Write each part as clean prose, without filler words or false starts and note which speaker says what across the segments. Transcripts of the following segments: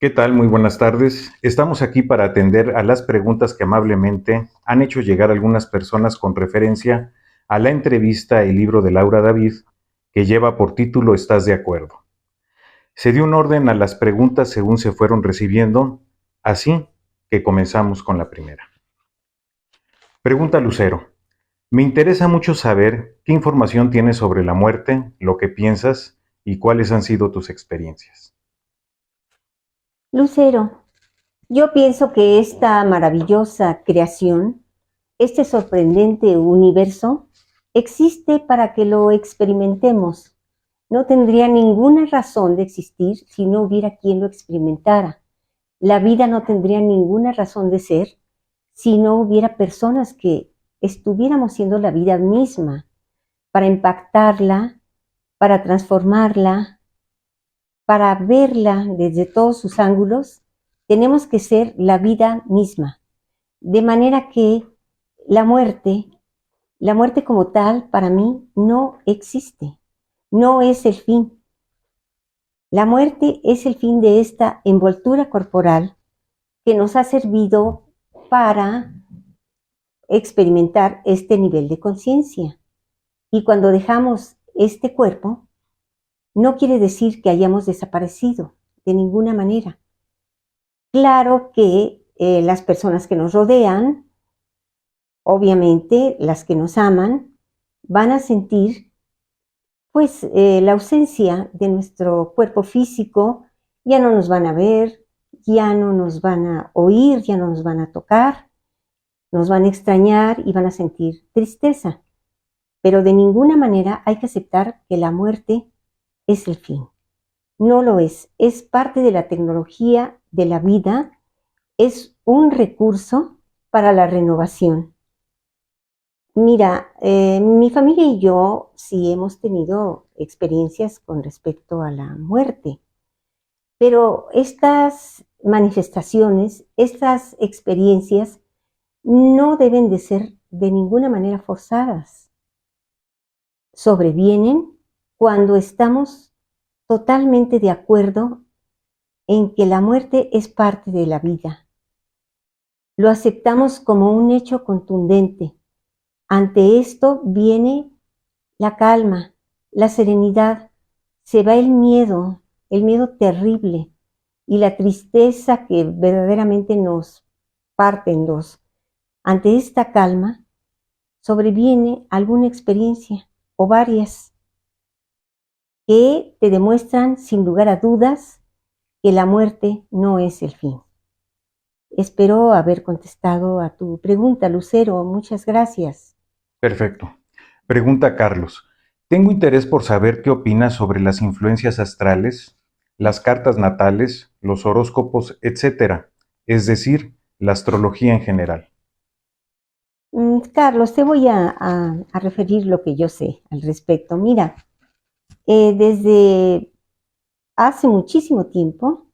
Speaker 1: ¿Qué tal? Muy buenas tardes. Estamos aquí para atender a las preguntas que amablemente han hecho llegar algunas personas con referencia a la entrevista El libro de Laura David, que lleva por título ¿Estás de acuerdo? Se dio un orden a las preguntas según se fueron recibiendo, así que comenzamos con la primera. Pregunta Lucero. Me interesa mucho saber qué información tienes sobre la muerte, lo que piensas y cuáles han sido tus experiencias.
Speaker 2: Lucero, yo pienso que esta maravillosa creación, este sorprendente universo, existe para que lo experimentemos. No tendría ninguna razón de existir si no hubiera quien lo experimentara. La vida no tendría ninguna razón de ser si no hubiera personas que estuviéramos siendo la vida misma para impactarla, para transformarla, para verla desde todos sus ángulos. Tenemos que ser la vida misma. De manera que la muerte como tal, para mí, no existe. No es el fin. La muerte es el fin de esta envoltura corporal que nos ha servido para experimentar este nivel de conciencia. Y cuando dejamos este cuerpo, no quiere decir que hayamos desaparecido de ninguna manera. Claro que las personas que nos rodean, obviamente las que nos aman, van a sentir pues la ausencia de nuestro cuerpo físico. Ya no nos van a ver, ya no nos van a oír, ya no nos van a tocar, nos van a extrañar y van a sentir tristeza. Pero de ninguna manera hay que aceptar que la muerte es el fin. No lo es parte de la tecnología de la vida, es un recurso para la renovación. Mira, mi familia y yo sí hemos tenido experiencias con respecto a la muerte, pero estas manifestaciones, estas experiencias no deben de ser de ninguna manera forzadas. Sobrevienen cuando estamos totalmente de acuerdo en que la muerte es parte de la vida. Lo aceptamos como un hecho contundente. Ante esto viene la calma, la serenidad, se va el miedo terrible y la tristeza que verdaderamente nos parte en dos. Ante esta calma sobreviene alguna experiencia o varias que te demuestran sin lugar a dudas que la muerte no es el fin. Espero haber contestado a tu pregunta, Lucero. Muchas gracias.
Speaker 1: Perfecto. Pregunta Carlos. Tengo interés por saber qué opinas sobre las influencias astrales, las cartas natales, los horóscopos, etcétera, es decir, la astrología en general.
Speaker 2: Carlos, te voy a referir lo que yo sé al respecto. Mira, desde hace muchísimo tiempo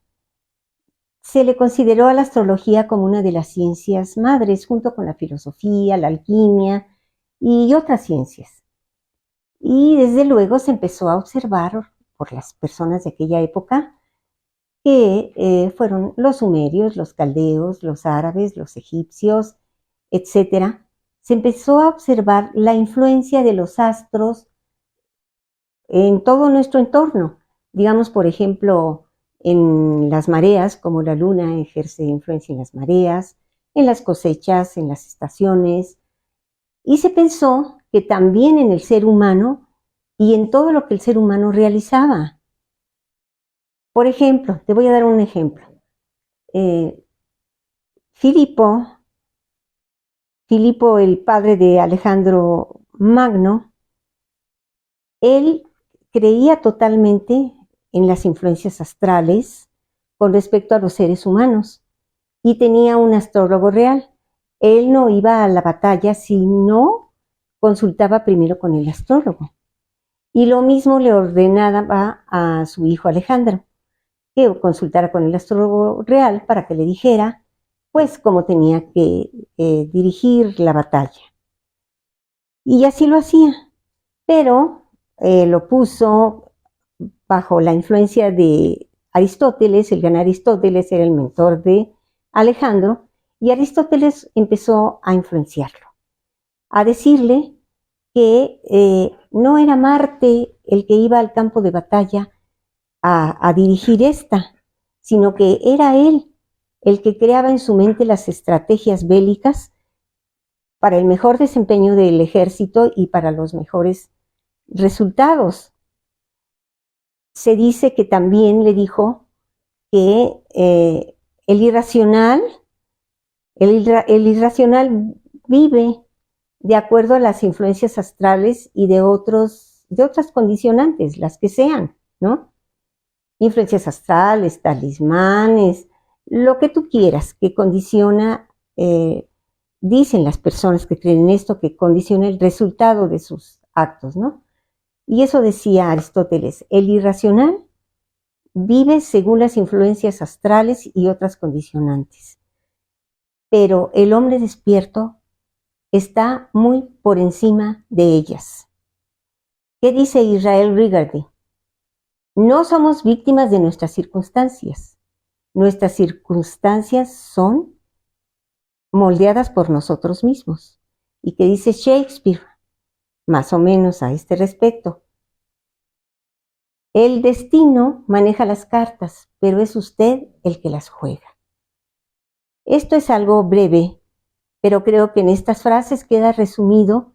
Speaker 2: se le consideró a la astrología como una de las ciencias madres, junto con la filosofía, la alquimia y otras ciencias. Y desde luego se empezó a observar por las personas de aquella época que fueron los sumerios, los caldeos, los árabes, los egipcios, etcétera. Se empezó a observar la influencia de los astros en todo nuestro entorno. Digamos, por ejemplo, en las mareas, como la luna ejerce influencia en las mareas, en las cosechas, en las estaciones. Y se pensó que también en el ser humano y en todo lo que el ser humano realizaba. Por ejemplo, te voy a dar un ejemplo. Filipo, el padre de Alejandro Magno, él creía totalmente en las influencias astrales con respecto a los seres humanos y tenía un astrólogo real. Él no iba a la batalla si no consultaba primero con el astrólogo. Y lo mismo le ordenaba a su hijo Alejandro, que consultara con el astrólogo real para que le dijera pues cómo tenía que dirigir la batalla. Y así lo hacía, pero lo puso bajo la influencia de Aristóteles, el gran Aristóteles era el mentor de Alejandro, y Aristóteles empezó a influenciarlo, a decirle que no era Marte el que iba al campo de batalla a dirigir esta, sino que era él el que creaba en su mente las estrategias bélicas para el mejor desempeño del ejército y para los mejores resultados. Se dice que también le dijo que el irracional vive de acuerdo a las influencias astrales y de otras condicionantes, las que sean, ¿no? Influencias astrales, talismanes, lo que tú quieras, que condiciona, dicen las personas que creen en esto, que condiciona el resultado de sus actos, ¿no? Y eso decía Aristóteles, el irracional vive según las influencias astrales y otras condicionantes, pero el hombre despierto está muy por encima de ellas. ¿Qué dice Israel Regardie? No somos víctimas de nuestras circunstancias. Nuestras circunstancias son moldeadas por nosotros mismos. ¿Y qué dice Shakespeare? Más o menos a este respecto. El destino maneja las cartas, pero es usted el que las juega. Esto es algo breve, pero creo que en estas frases queda resumido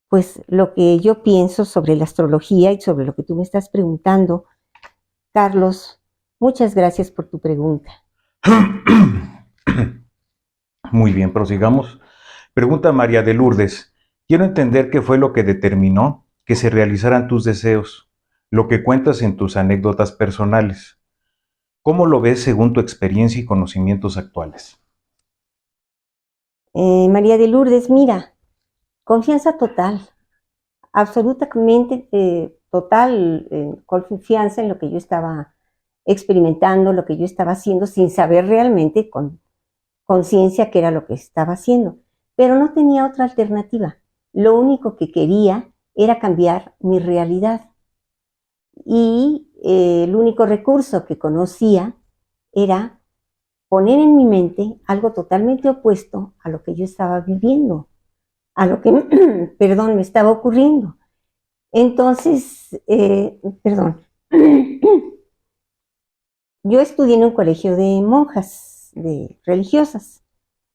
Speaker 2: pues lo que yo pienso sobre la astrología y sobre lo que tú me estás preguntando. Carlos, muchas gracias por tu pregunta.
Speaker 1: Muy bien, prosigamos. Pregunta María de Lourdes. Quiero entender qué fue lo que determinó que se realizaran tus deseos, lo que cuentas en tus anécdotas personales. ¿Cómo lo ves según tu experiencia y conocimientos actuales?
Speaker 2: María de Lourdes, mira, confianza total, absolutamente total, confianza en lo que yo estaba experimentando, lo que yo estaba haciendo, sin saber realmente con conciencia qué era lo que estaba haciendo. Pero no tenía otra alternativa. Lo único que quería era cambiar mi realidad. Y el único recurso que conocía era poner en mi mente algo totalmente opuesto a lo que yo estaba viviendo, a lo que, perdón, me estaba ocurriendo. Entonces, yo estudié en un colegio de monjas, de religiosas,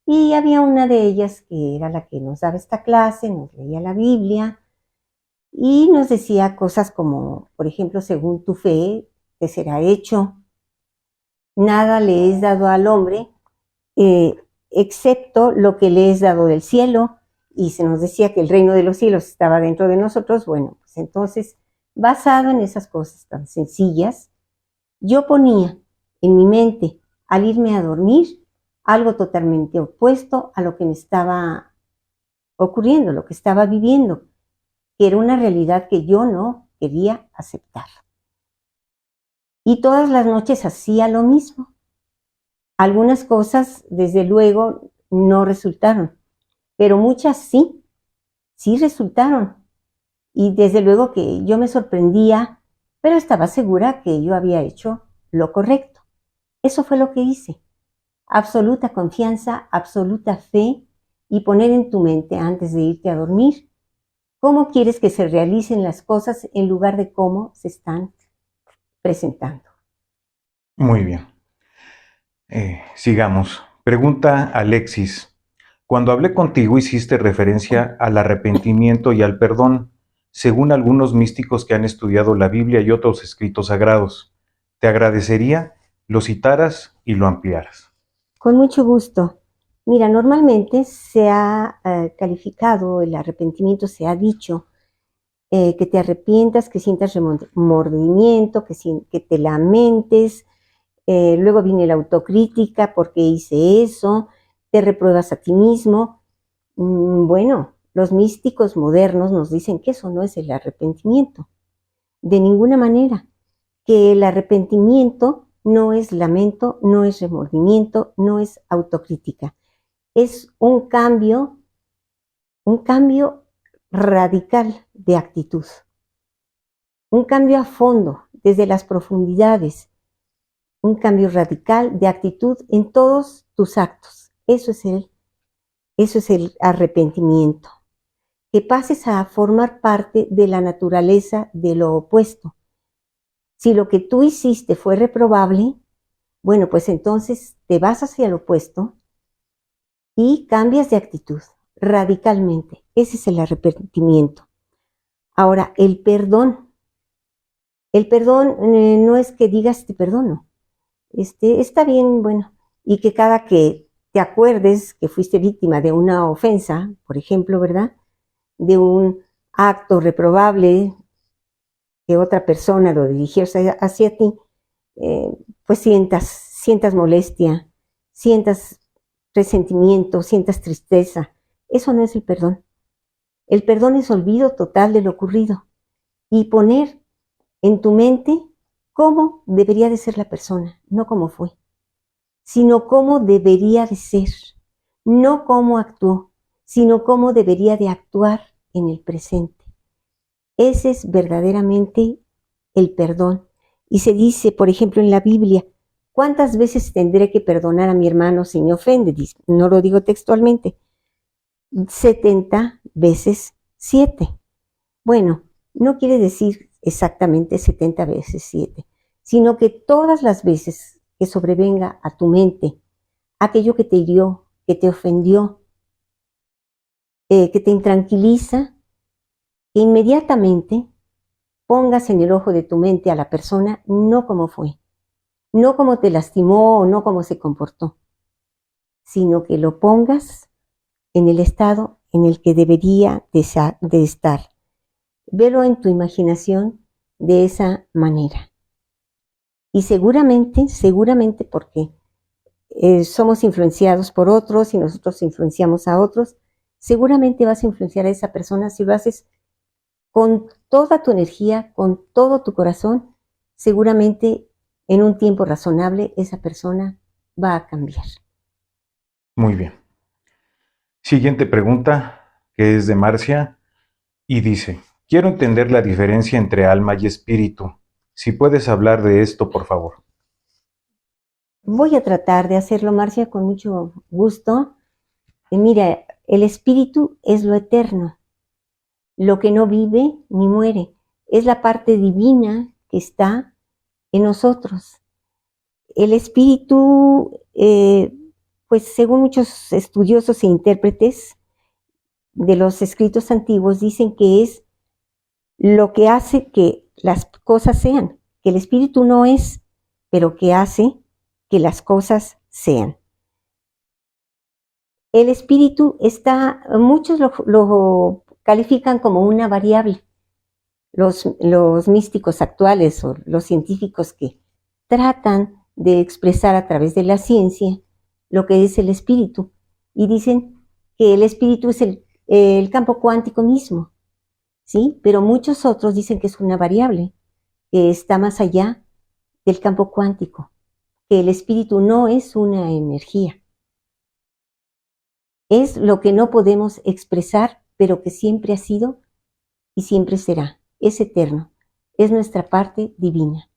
Speaker 2: y había una de ellas que era la que nos daba esta clase, nos leía la Biblia y nos decía cosas como, por ejemplo, según tu fe te será hecho, nada le es dado al hombre excepto lo que le es dado del cielo, y se nos decía que el reino de los cielos estaba dentro de nosotros. Bueno, pues entonces, basado en esas cosas tan sencillas, yo ponía en mi mente, al irme a dormir, algo totalmente opuesto a lo que me estaba ocurriendo, lo que estaba viviendo, que era una realidad que yo no quería aceptar. Y todas las noches hacía lo mismo. Algunas cosas, desde luego, no resultaron, pero muchas sí, sí resultaron. Y desde luego que yo me sorprendía, pero estaba segura que yo había hecho lo correcto. Eso fue lo que hice. Absoluta confianza, absoluta fe, y poner en tu mente antes de irte a dormir cómo quieres que se realicen las cosas en lugar de cómo se están presentando.
Speaker 1: Muy bien. Sigamos. Pregunta Alexis. Cuando hablé contigo hiciste referencia al arrepentimiento y al perdón, según algunos místicos que han estudiado la Biblia y otros escritos sagrados. Te agradecería lo citaras y lo ampliaras.
Speaker 2: Con mucho gusto. Mira, normalmente se ha calificado el arrepentimiento, se ha dicho que te arrepientas, que sientas remordimiento, que te lamentes, luego viene la autocrítica, ¿por qué hice eso? Te repruebas a ti mismo. Bueno, los místicos modernos nos dicen que eso no es el arrepentimiento. De ninguna manera. Que el arrepentimiento no es lamento, no es remordimiento, no es autocrítica. Es un cambio radical de actitud. Un cambio a fondo, desde las profundidades, un cambio radical de actitud en todos tus actos. Eso es el arrepentimiento. Que pases a formar parte de la naturaleza de lo opuesto. Si lo que tú hiciste fue reprobable, bueno, pues entonces te vas hacia lo opuesto y cambias de actitud radicalmente. Ese es el arrepentimiento. Ahora, el perdón. El perdón no es que digas te perdono. Está bien, bueno, y que cada que te acuerdes que fuiste víctima de una ofensa, por ejemplo, ¿verdad? De un acto reprobable que otra persona lo dirigió hacia ti, pues sientas molestia, sientas resentimiento, sientas tristeza. Eso no es el perdón. El perdón es olvido total de lo ocurrido y poner en tu mente cómo debería de ser la persona, no cómo fue, sino cómo debería de ser, no cómo actuó, sino cómo debería de actuar en el presente. Ese es verdaderamente el perdón. Y se dice, por ejemplo, en la Biblia, ¿cuántas veces tendré que perdonar a mi hermano si me ofende? No lo digo textualmente. 70 veces 7. Bueno, no quiere decir exactamente 70 veces 7, sino que todas las veces que sobrevenga a tu mente aquello que te hirió, que te ofendió, que te intranquiliza, que inmediatamente pongas en el ojo de tu mente a la persona no como fue, no como te lastimó o no como se comportó, sino que lo pongas en el estado en el que debería de estar. Velo en tu imaginación de esa manera. Y seguramente porque somos influenciados por otros y nosotros influenciamos a otros, seguramente vas a influenciar a esa persona si lo haces con toda tu energía, con todo tu corazón, seguramente en un tiempo razonable esa persona va a cambiar.
Speaker 1: Muy bien. Siguiente pregunta, que es de Marcia, y dice, quiero entender la diferencia entre alma y espíritu. Si puedes hablar de esto, por favor.
Speaker 2: Voy a tratar de hacerlo, Marcia, con mucho gusto. Mira, el espíritu es lo eterno, lo que no vive ni muere. Es la parte divina que está en nosotros. El espíritu, pues según muchos estudiosos e intérpretes de los escritos antiguos, dicen que es lo que hace que las cosas sean, que el espíritu no es, pero que hace que las cosas sean. El espíritu muchos lo califican como una variable. Los místicos actuales o los científicos que tratan de expresar a través de la ciencia lo que es el espíritu y dicen que el espíritu es el campo cuántico mismo, ¿sí? Pero muchos otros dicen que es una variable que está más allá del campo cuántico, que el espíritu no es una energía. Es lo que no podemos expresar, pero que siempre ha sido y siempre será. Es eterno. Es nuestra parte divina.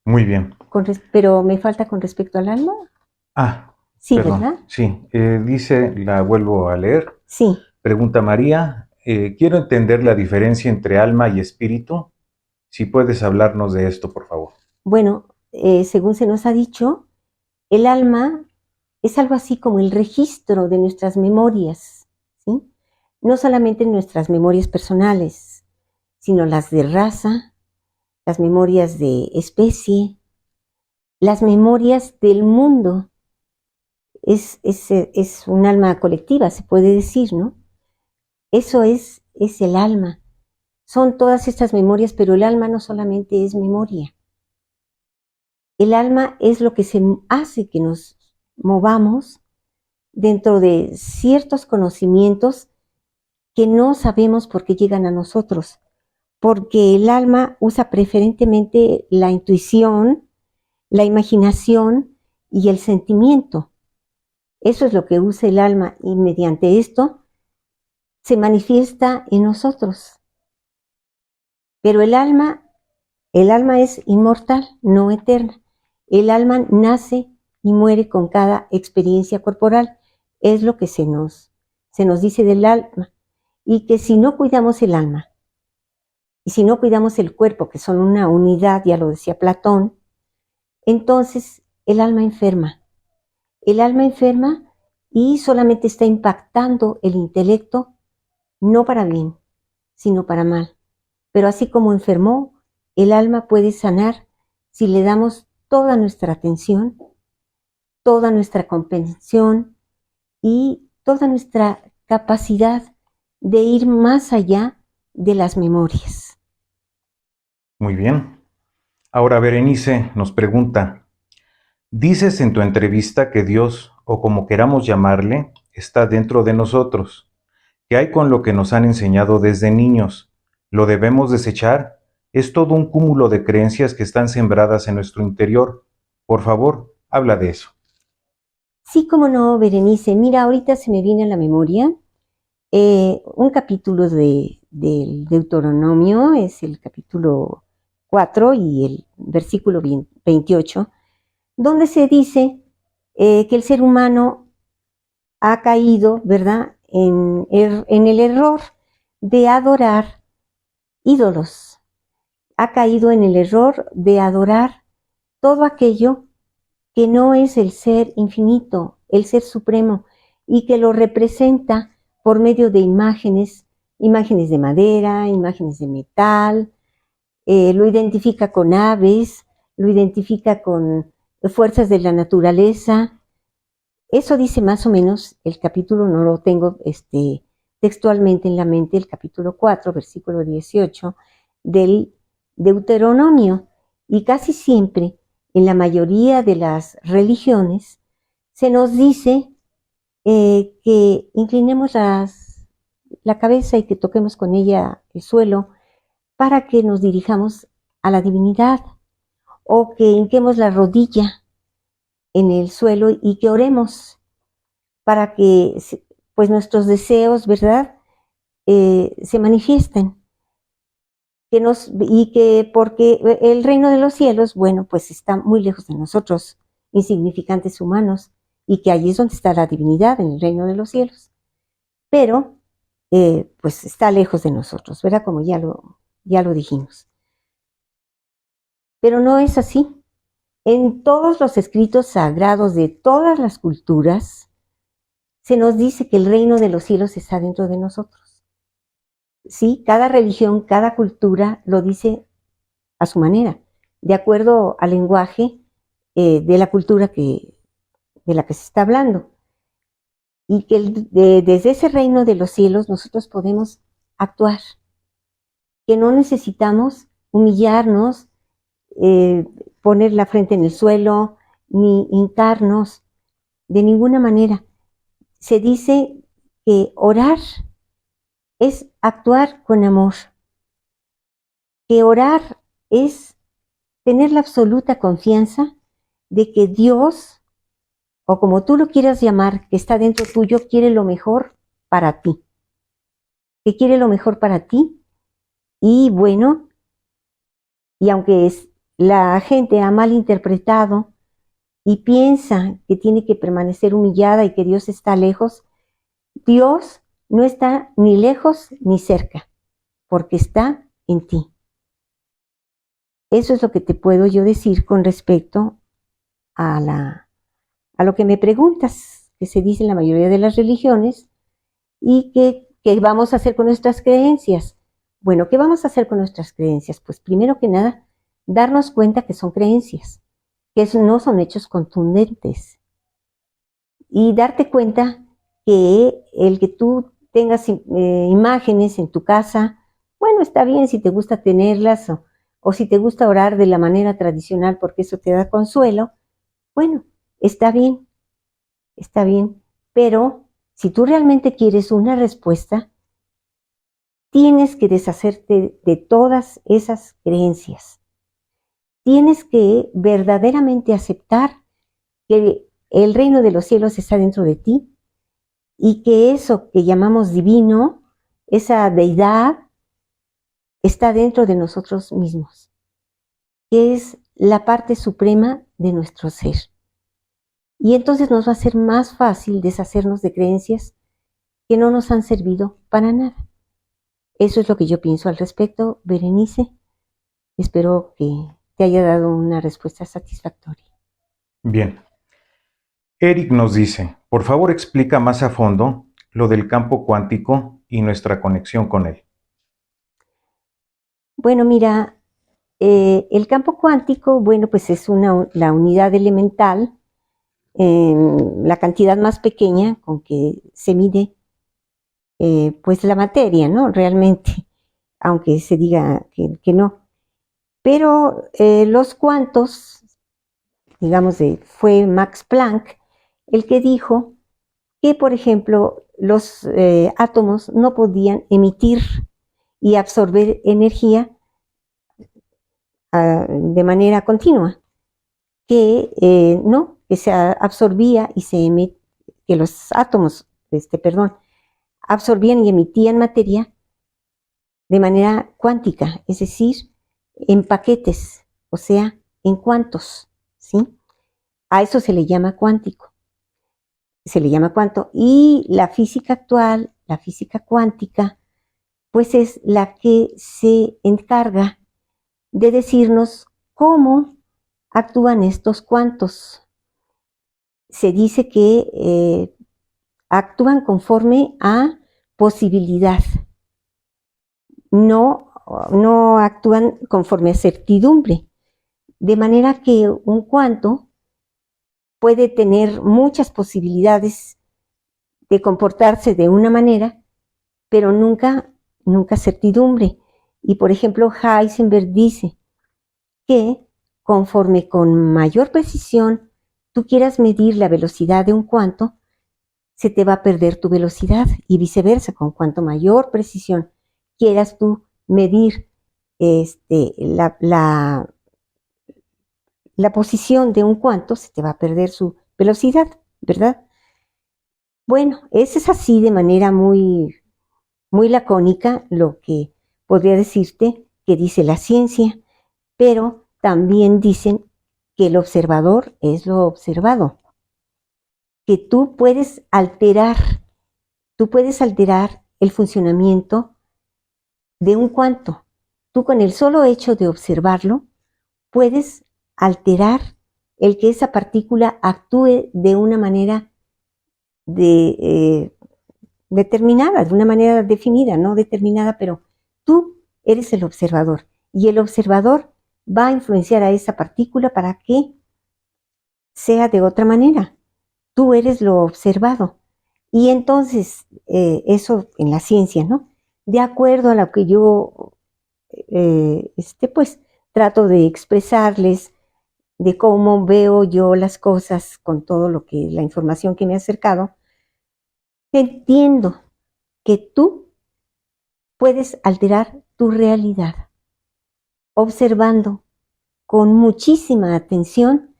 Speaker 1: Muy bien.
Speaker 2: Pero me falta con respecto al alma. Sí,
Speaker 1: Perdón.
Speaker 2: ¿verdad?
Speaker 1: Sí, dice, la vuelvo a leer.
Speaker 2: Sí.
Speaker 1: Pregunta María, quiero entender la diferencia entre alma y espíritu. Si puedes hablarnos de esto, por favor.
Speaker 2: Bueno, según se nos ha dicho, el alma es algo así como el registro de nuestras memorias, ¿sí? No solamente nuestras memorias personales, sino las de raza, las memorias de especie, las memorias del mundo. Es un alma colectiva, se puede decir, ¿no? Eso es el alma. Son todas estas memorias, pero el alma no solamente es memoria. El alma es lo que se hace que nos movamos dentro de ciertos conocimientos que no sabemos por qué llegan a nosotros, porque el alma usa preferentemente la intuición, la imaginación y el sentimiento. Eso es lo que usa el alma y mediante esto se manifiesta en nosotros. Pero el alma es inmortal, no eterna. El alma nace y muere con cada experiencia corporal. Es lo que se nos dice del alma. Y que si no cuidamos el alma, y si no cuidamos el cuerpo, que son una unidad, ya lo decía Platón, entonces el alma enferma. El alma enferma y solamente está impactando el intelecto, no para bien, sino para mal. Pero así como enfermó, el alma puede sanar si le damos toda nuestra atención, toda nuestra comprensión y toda nuestra capacidad de ir más allá de las memorias.
Speaker 1: Muy bien. Ahora Berenice nos pregunta, dices en tu entrevista que Dios, o como queramos llamarle, está dentro de nosotros. ¿Qué hay con lo que nos han enseñado desde niños? ¿Lo debemos desechar? Es todo un cúmulo de creencias que están sembradas en nuestro interior. Por favor, habla de eso.
Speaker 2: Sí, como no, Berenice. Mira, ahorita se me viene a la memoria un capítulo del Deuteronomio, es el capítulo 4 y el versículo 28, donde se dice que el ser humano ha caído, ¿verdad?, en el error de adorar ídolos. Ha caído en el error de adorar todo aquello que no es el ser infinito, el ser supremo, y que lo representa por medio de imágenes, imágenes de madera, imágenes de metal, lo identifica con aves, lo identifica con fuerzas de la naturaleza. Eso dice más o menos el capítulo, no lo tengo textualmente en la mente, el capítulo 4, versículo 18 del Deuteronomio. Y casi siempre, en la mayoría de las religiones, se nos dice que inclinemos la cabeza y que toquemos con ella el suelo para que nos dirijamos a la divinidad, o que hinquemos la rodilla en el suelo y que oremos para que pues nuestros deseos, ¿verdad?, se manifiesten. Y que porque el reino de los cielos, bueno, pues está muy lejos de nosotros, insignificantes humanos, y que allí es donde está la divinidad, en el reino de los cielos. Pero, pues está lejos de nosotros, ¿verdad? Como ya lo dijimos. Pero no es así. En todos los escritos sagrados de todas las culturas, se nos dice que el reino de los cielos está dentro de nosotros. Sí, cada religión, cada cultura lo dice a su manera, de acuerdo al lenguaje de la cultura de la que se está hablando. Y que desde ese reino de los cielos nosotros podemos actuar, que no necesitamos humillarnos, poner la frente en el suelo, ni hincarnos de ninguna manera. Se dice que orar es actuar con amor, que orar es tener la absoluta confianza de que Dios, o como tú lo quieras llamar, que está dentro tuyo, quiere lo mejor para ti, que quiere lo mejor para ti. Y bueno, y aunque la gente ha malinterpretado y piensa que tiene que permanecer humillada y que Dios está lejos, Dios no está ni lejos ni cerca, porque está en ti. Eso es lo que te puedo yo decir con respecto a lo que me preguntas, que se dice en la mayoría de las religiones, y ¿qué vamos a hacer con nuestras creencias? Bueno, ¿qué vamos a hacer con nuestras creencias? Pues primero que nada, darnos cuenta que son creencias, que no son hechos contundentes, y darte cuenta que el que tú tengas imágenes en tu casa, bueno, está bien si te gusta tenerlas o si te gusta orar de la manera tradicional porque eso te da consuelo, bueno, está bien, pero si tú realmente quieres una respuesta, tienes que deshacerte de todas esas creencias. Tienes que verdaderamente aceptar que el reino de los cielos está dentro de ti y que eso que llamamos divino, esa deidad, está dentro de nosotros mismos, que es la parte suprema de nuestro ser. Y entonces nos va a ser más fácil deshacernos de creencias que no nos han servido para nada. Eso es lo que yo pienso al respecto, Berenice. Espero que te haya dado una respuesta satisfactoria.
Speaker 1: Bien. Eric nos dice, por favor explica más a fondo lo del campo cuántico y nuestra conexión con él.
Speaker 2: Bueno, mira, el campo cuántico, bueno, pues es la unidad elemental, la cantidad más pequeña con que se mide pues la materia, ¿no? Realmente, aunque se diga que no. Pero los cuantos, digamos, fue Max Planck el que dijo que, por ejemplo, los átomos no podían emitir y absorber energía de manera continua, que no, que se absorbía y se emitía, que los átomos, absorbían y emitían materia de manera cuántica, es decir, en paquetes, o sea, en cuantos, ¿sí? A eso se le llama cuántico, se le llama cuanto, y la física actual, la física cuántica, pues es la que se encarga de decirnos cómo actúan estos cuantos. Se dice que actúan conforme a posibilidad, no actúan conforme a certidumbre, de manera que un cuanto puede tener muchas posibilidades de comportarse de una manera, pero nunca certidumbre. Y por ejemplo, Heisenberg dice que conforme con mayor precisión tú quieras medir la velocidad de un cuanto, se te va a perder tu velocidad, y viceversa, con cuanto mayor precisión quieras tú medir la posición de un cuanto, se te va a perder su velocidad, ¿verdad? Bueno, eso es así de manera muy, muy lacónica lo que podría decirte que dice la ciencia, pero también dicen que el observador es lo observado, que tú puedes alterar el funcionamiento de un cuanto. Tú con el solo hecho de observarlo puedes alterar el que esa partícula actúe de una manera determinada, de una manera definida, no determinada, pero tú eres el observador, y el observador va a influenciar a esa partícula para que sea de otra manera. Tú eres lo observado. Y entonces, eso en la ciencia, ¿no? De acuerdo a lo que yo, pues, trato de expresarles, de cómo veo yo las cosas con todo lo que, la información que me ha acercado, entiendo que tú puedes alterar tu realidad observando con muchísima atención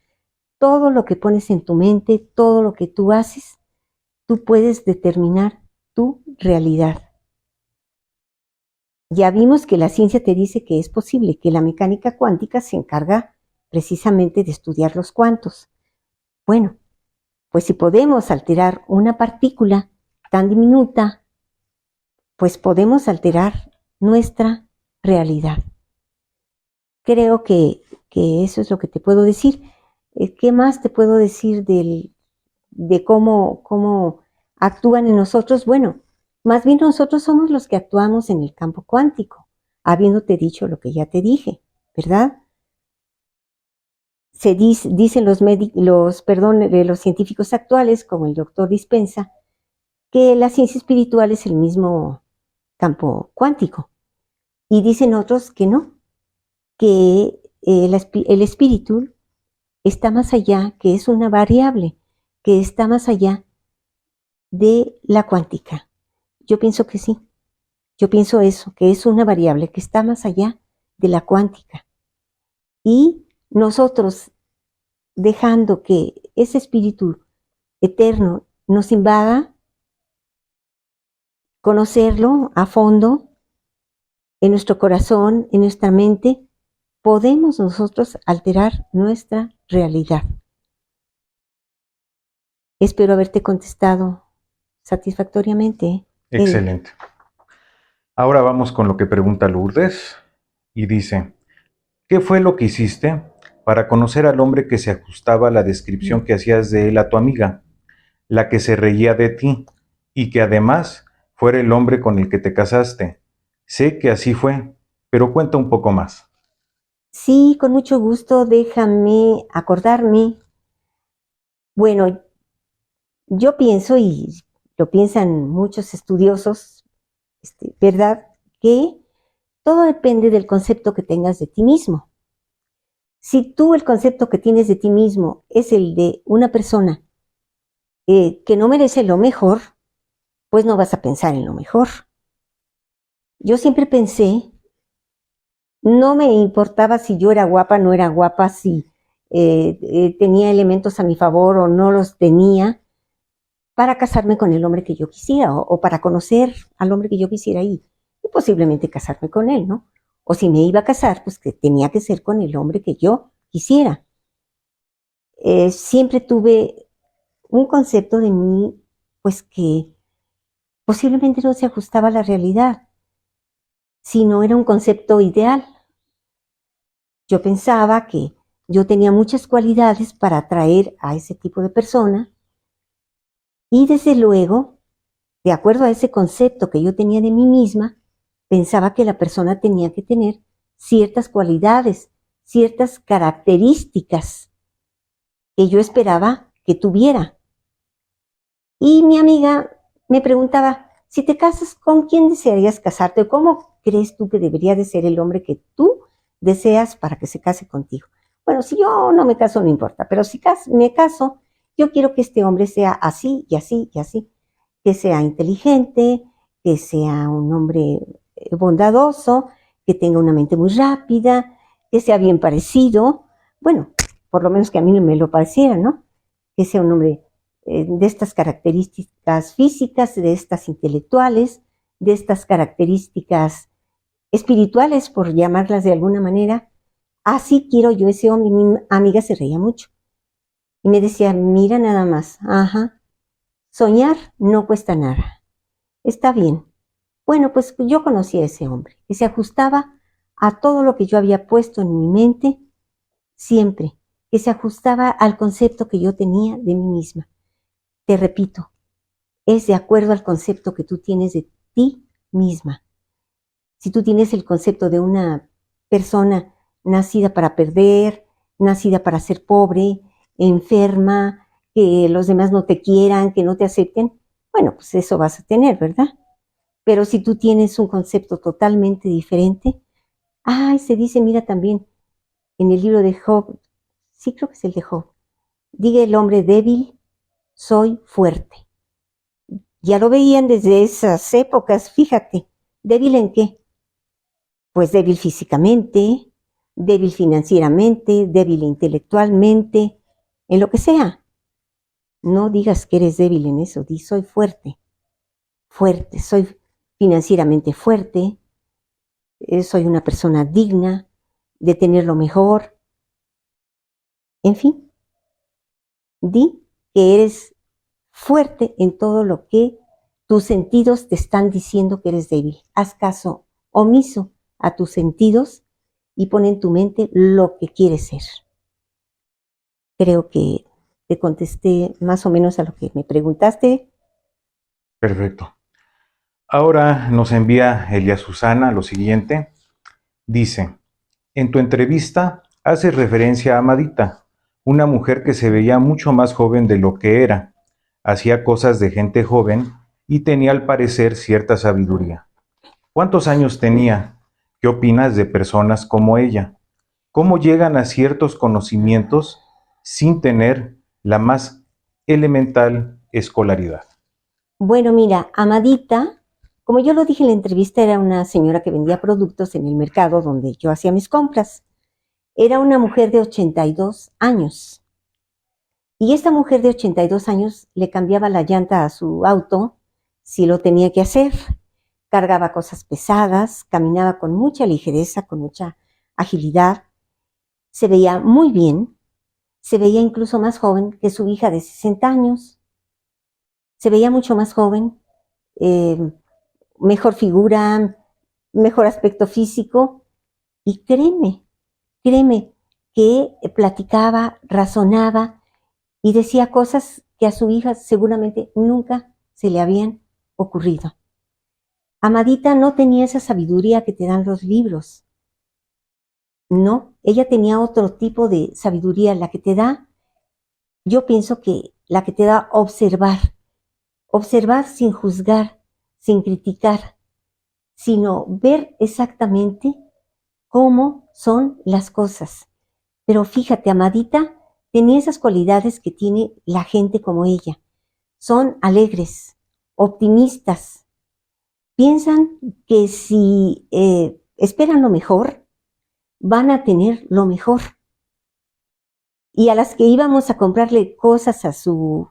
Speaker 2: todo lo que pones en tu mente, todo lo que tú haces. Tú puedes determinar tu realidad. Ya vimos que la ciencia te dice que es posible, que la mecánica cuántica se encarga precisamente de estudiar los cuantos. Bueno, pues si podemos alterar una partícula tan diminuta, pues podemos alterar nuestra realidad. Creo que eso es lo que te puedo decir. ¿Qué más te puedo decir de cómo actúan en nosotros? Bueno, más bien nosotros somos los que actuamos en el campo cuántico, habiéndote dicho lo que ya te dije, ¿verdad? Dicen los científicos actuales, como el doctor Dispensa, que la ciencia espiritual es el mismo campo cuántico. Y dicen otros que no, que el espíritu está más allá, que es una variable, que está más allá de la cuántica. Yo pienso que sí. Yo pienso eso, que es una variable que está más allá de la cuántica. Y nosotros, dejando que ese espíritu eterno nos invada, conocerlo a fondo, en nuestro corazón, en nuestra mente, podemos nosotros alterar nuestra realidad. Espero haberte contestado satisfactoriamente.
Speaker 1: Excelente. Ahora vamos con lo que pregunta Lourdes y dice, ¿qué fue lo que hiciste para conocer al hombre que se ajustaba a la descripción que hacías de él a tu amiga, la que se reía de ti y que además fuera el hombre con el que te casaste? Sé que así fue, pero cuenta un poco más.
Speaker 2: Sí, con mucho gusto, déjame acordarme. Bueno, yo pienso, y lo piensan muchos estudiosos, ¿verdad? Que todo depende del concepto que tengas de ti mismo. Si tú el concepto que tienes de ti mismo es el de una persona que no merece lo mejor, pues no vas a pensar en lo mejor. Yo siempre pensé, no me importaba si yo era guapa, no era guapa, si tenía elementos a mi favor o no los tenía, para casarme con el hombre que yo quisiera o para conocer al hombre que yo quisiera y posiblemente casarme con él, ¿no? O si me iba a casar, pues que tenía que ser con el hombre que yo quisiera. Siempre tuve un concepto de mí, pues que posiblemente no se ajustaba a la realidad, sino era un concepto ideal. Yo pensaba que yo tenía muchas cualidades para atraer a ese tipo de persona y desde luego, de acuerdo a ese concepto que yo tenía de mí misma, pensaba que la persona tenía que tener ciertas cualidades, ciertas características que yo esperaba que tuviera. Y mi amiga me preguntaba, si te casas, ¿con quién desearías casarte? ¿O cómo crees tú que debería de ser el hombre que tú deseas para que se case contigo? Bueno, si yo no me caso, no importa, pero si me caso, yo quiero que este hombre sea así y así y así, que sea inteligente, que sea un hombre bondadoso, que tenga una mente muy rápida, que sea bien parecido, bueno, por lo menos que a mí no me lo pareciera, ¿no? Que sea un hombre de estas características físicas, de estas intelectuales, de estas características espirituales, por llamarlas de alguna manera. Así quiero yo ese hombre. Mi amiga se reía mucho y me decía, mira nada más, ajá, soñar no cuesta nada, está bien. Bueno, pues yo conocí a ese hombre, que se ajustaba a todo lo que yo había puesto en mi mente siempre, que se ajustaba al concepto que yo tenía de mí misma. Te repito, es de acuerdo al concepto que tú tienes de ti misma. Si tú tienes el concepto de una persona nacida para perder, nacida para ser pobre, enferma, que los demás no te quieran, que no te acepten, bueno, pues eso vas a tener, ¿verdad? Pero si tú tienes un concepto totalmente diferente, ay, se dice, mira también en el libro de Job, sí creo que es el de Job, diga el hombre débil, soy fuerte. Ya lo veían desde esas épocas, fíjate. ¿Débil en qué? Pues débil físicamente, débil financieramente, débil intelectualmente, en lo que sea. No digas que eres débil en eso, di soy fuerte, fuerte, soy financieramente fuerte, soy una persona digna de tener lo mejor. En fin, di que eres fuerte en todo lo que tus sentidos te están diciendo que eres débil. Haz caso omiso a tus sentidos y pon en tu mente lo que quieres ser. Creo que te contesté más o menos a lo que me preguntaste.
Speaker 1: Perfecto. Ahora nos envía Elia Susana lo siguiente. Dice, en tu entrevista haces referencia a Amadita, una mujer que se veía mucho más joven de lo que era, hacía cosas de gente joven y tenía al parecer cierta sabiduría. ¿Cuántos años tenía? ¿Qué opinas de personas como ella? ¿Cómo llegan a ciertos conocimientos sin tener la más elemental escolaridad?
Speaker 2: Bueno, mira, Amadita, como yo lo dije en la entrevista, era una señora que vendía productos en el mercado donde yo hacía mis compras. Era una mujer de 82 años. Y esta mujer de 82 años le cambiaba la llanta a su auto si lo tenía que hacer. Cargaba cosas pesadas, caminaba con mucha ligereza, con mucha agilidad. Se veía muy bien, Se veía incluso más joven que su hija de 60 años. Se veía mucho más joven, eh, mejor figura, mejor aspecto físico. Y créeme, que platicaba, razonaba y decía cosas que a su hija seguramente nunca se le habían ocurrido. Amadita no tenía esa sabiduría que te dan los libros. No, ella tenía otro tipo de sabiduría, la que te da, yo pienso que la que te da observar sin juzgar, sin criticar, sino ver exactamente cómo son las cosas. Pero fíjate, Amadita tenía esas cualidades que tiene la gente como ella. Son alegres, optimistas, piensan que si esperan lo mejor, van a tener lo mejor. Y a las que íbamos a comprarle cosas a su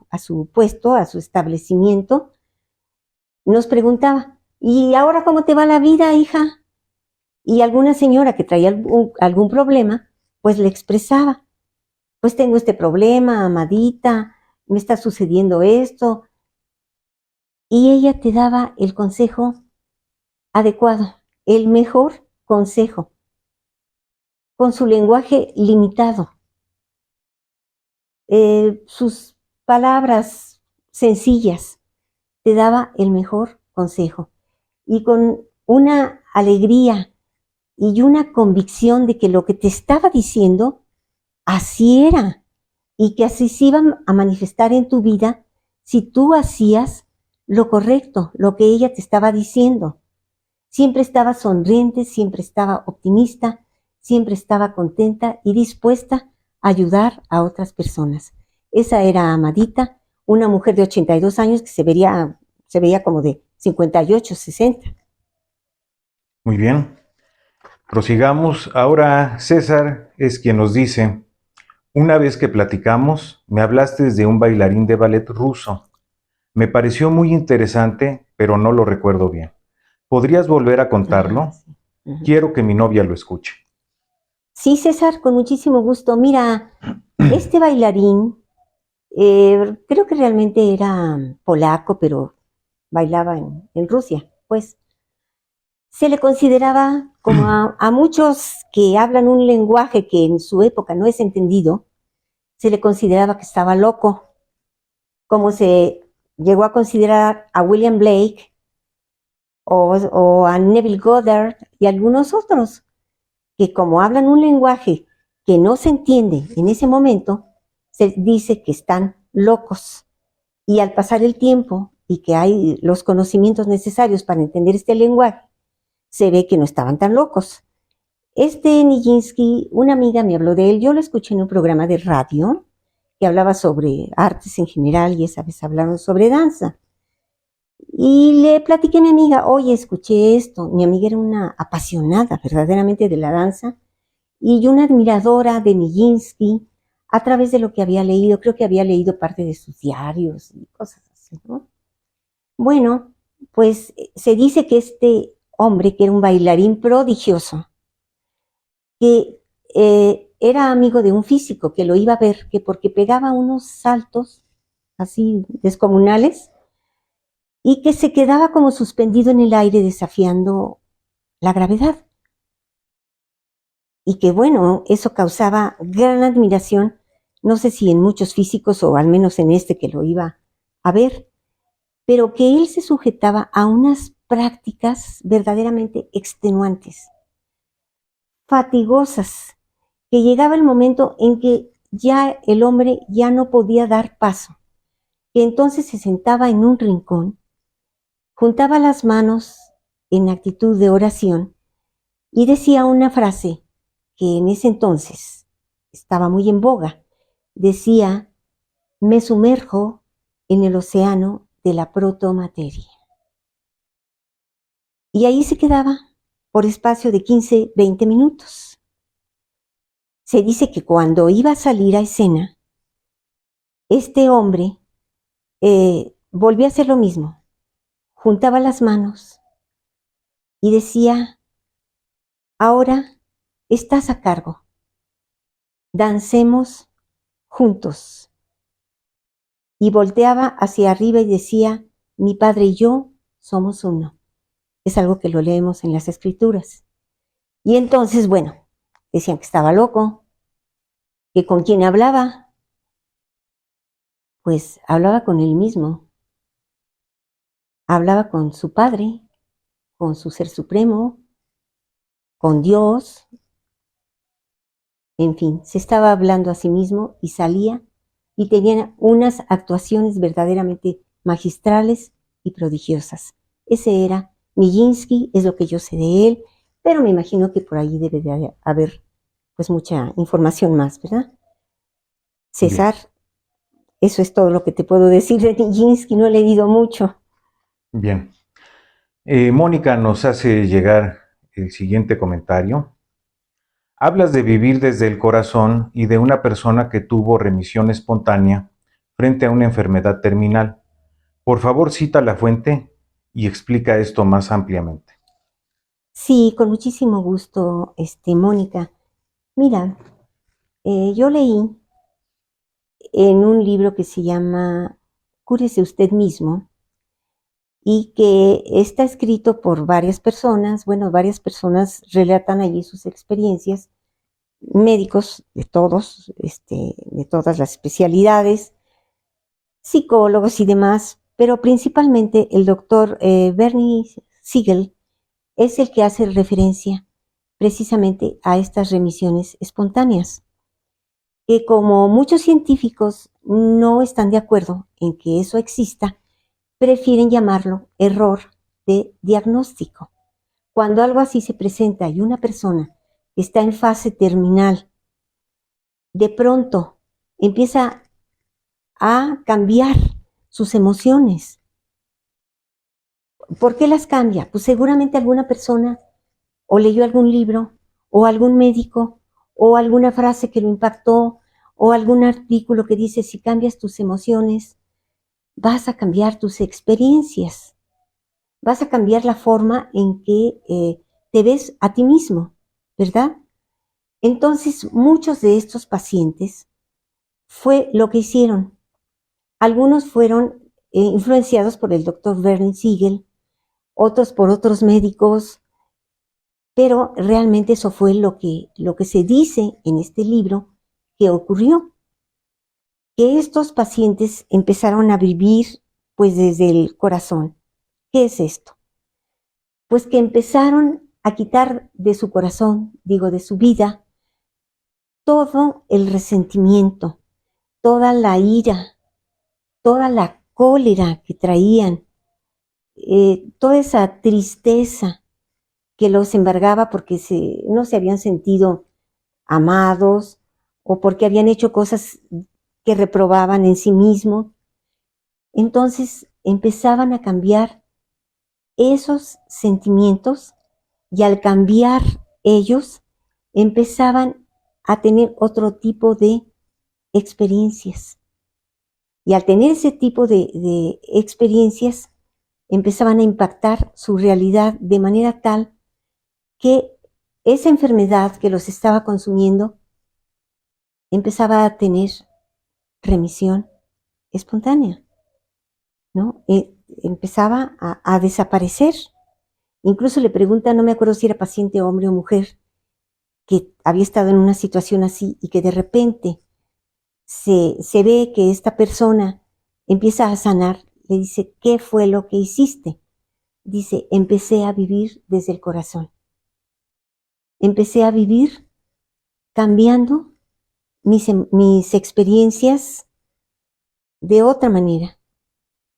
Speaker 2: puesto, a su establecimiento, nos preguntaba, ¿y ahora cómo te va la vida, hija? Y alguna señora que traía algún problema, pues le expresaba, pues tengo este problema, Amadita, me está sucediendo esto. Y ella te daba el consejo adecuado, el mejor consejo, con su lenguaje limitado, sus palabras sencillas, te daba el mejor consejo. Y con una alegría y una convicción de que lo que te estaba diciendo, así era, y que así se iba a manifestar en tu vida si tú hacías lo correcto, lo que ella te estaba diciendo. Siempre estaba sonriente, siempre estaba optimista, siempre estaba contenta y dispuesta a ayudar a otras personas. Esa era Amadita, una mujer de 82 años que se veía como de 58, 60.
Speaker 1: Muy bien. Prosigamos. Ahora César es quien nos dice, una vez que platicamos, me hablaste de un bailarín de ballet ruso. Me pareció muy interesante, pero no lo recuerdo bien. ¿Podrías volver a
Speaker 2: Ajá,
Speaker 1: contarlo?
Speaker 2: sí. Ujú.
Speaker 1: Quiero que mi novia lo escuche.
Speaker 2: Sí, César, con muchísimo gusto. Mira, este bailarín, creo que realmente era polaco, pero bailaba en Rusia, pues se le consideraba como a muchos que hablan un lenguaje que en su época no es entendido, se le consideraba que estaba loco, como se llegó a considerar a William Blake o a Neville Goddard y algunos otros, que como hablan un lenguaje que no se entiende en ese momento, se dice que están locos. Y al pasar el tiempo y que hay los conocimientos necesarios para entender este lenguaje, se ve que no estaban tan locos. Este Nijinsky, una amiga me habló de él, yo lo escuché en un programa de radio que hablaba sobre artes en general y esa vez hablaron sobre danza. Y le platiqué a mi amiga, oye, escuché esto. Mi amiga era una apasionada verdaderamente de la danza y una admiradora de Nijinsky a través de lo que había leído. Creo que había leído parte de sus diarios y cosas así, ¿no? Bueno, pues se dice que este hombre, que era un bailarín prodigioso, que era amigo de un físico que lo iba a ver, que porque pegaba unos saltos así descomunales y que se quedaba como suspendido en el aire desafiando la gravedad. Y que bueno, eso causaba gran admiración, no sé si en muchos físicos o al menos en este que lo iba a ver, pero que él se sujetaba a unas prácticas verdaderamente extenuantes, fatigosas, que llegaba el momento en que ya el hombre ya no podía dar paso, que entonces se sentaba en un rincón, juntaba las manos en actitud de oración y decía una frase que en ese entonces estaba muy en boga. Decía, me sumerjo en el océano de la protomateria. Y ahí se quedaba por espacio de 15, 20 minutos. Se dice que cuando iba a salir a escena, este hombre volvía a hacer lo mismo. Juntaba las manos y decía, ahora estás a cargo. Dancemos juntos. Y volteaba hacia arriba y decía, mi padre y yo somos uno. Es algo que lo leemos en las escrituras. Y entonces, bueno, decían que estaba loco, que con quién hablaba, pues hablaba con él mismo, hablaba con su padre, con su ser supremo, con Dios, en fin, se estaba hablando a sí mismo y salía y tenía unas actuaciones verdaderamente magistrales y prodigiosas. Ese era Nijinsky, es lo que yo sé de él, pero me imagino que por ahí debe de haber pues mucha información más, ¿verdad?
Speaker 1: Bien,
Speaker 2: César, eso es todo lo que te puedo decir de Nijinsky, no he leído mucho.
Speaker 1: bien. Mónica nos hace llegar el siguiente comentario. Hablas de vivir desde el corazón y de una persona que tuvo remisión espontánea frente a una enfermedad terminal. Por favor, cita la fuente y explica esto más ampliamente.
Speaker 2: Sí, con muchísimo gusto, Mónica. Mira, yo leí en un libro que se llama Cúrese usted mismo y que está escrito por varias personas. Bueno, varias personas relatan allí sus experiencias, médicos de todas las especialidades, psicólogos y demás, pero principalmente el doctor Bernie Siegel es el que hace referencia precisamente a estas remisiones espontáneas, que como muchos científicos no están de acuerdo en que eso exista, prefieren llamarlo error de diagnóstico. Cuando algo así se presenta y una persona está en fase terminal, de pronto empieza a cambiar sus emociones. ¿Por qué las cambia? Pues seguramente alguna persona o leyó algún libro o algún médico o alguna frase que lo impactó o algún artículo que dice si cambias tus emociones, vas a cambiar tus experiencias, vas a cambiar la forma en que te ves a ti mismo, ¿verdad? Entonces, muchos de estos pacientes fue lo que hicieron. Algunos fueron influenciados por el doctor Bernie Siegel, otros por otros médicos, pero realmente eso fue lo que se dice en este libro que ocurrió, que estos pacientes empezaron a vivir pues desde el corazón. ¿Qué es esto? Pues que empezaron a quitar de su corazón, digo, de su vida, todo el resentimiento, toda la ira, toda la cólera que traían, toda esa tristeza que los embargaba porque no se habían sentido amados o porque habían hecho cosas que reprobaban en sí mismos. Entonces empezaban a cambiar esos sentimientos y al cambiar ellos empezaban a tener otro tipo de experiencias. Y al tener ese tipo de experiencias empezaban a impactar su realidad de manera tal que esa enfermedad que los estaba consumiendo empezaba a tener remisión espontánea, ¿no? Empezaba a desaparecer. Incluso le preguntan, no me acuerdo si era paciente hombre o mujer, que había estado en una situación así y que de repente se ve que esta persona empieza a sanar, le dice, ¿qué fue lo que hiciste? Dice, empecé a vivir desde el corazón. Empecé a vivir cambiando mis experiencias de otra manera.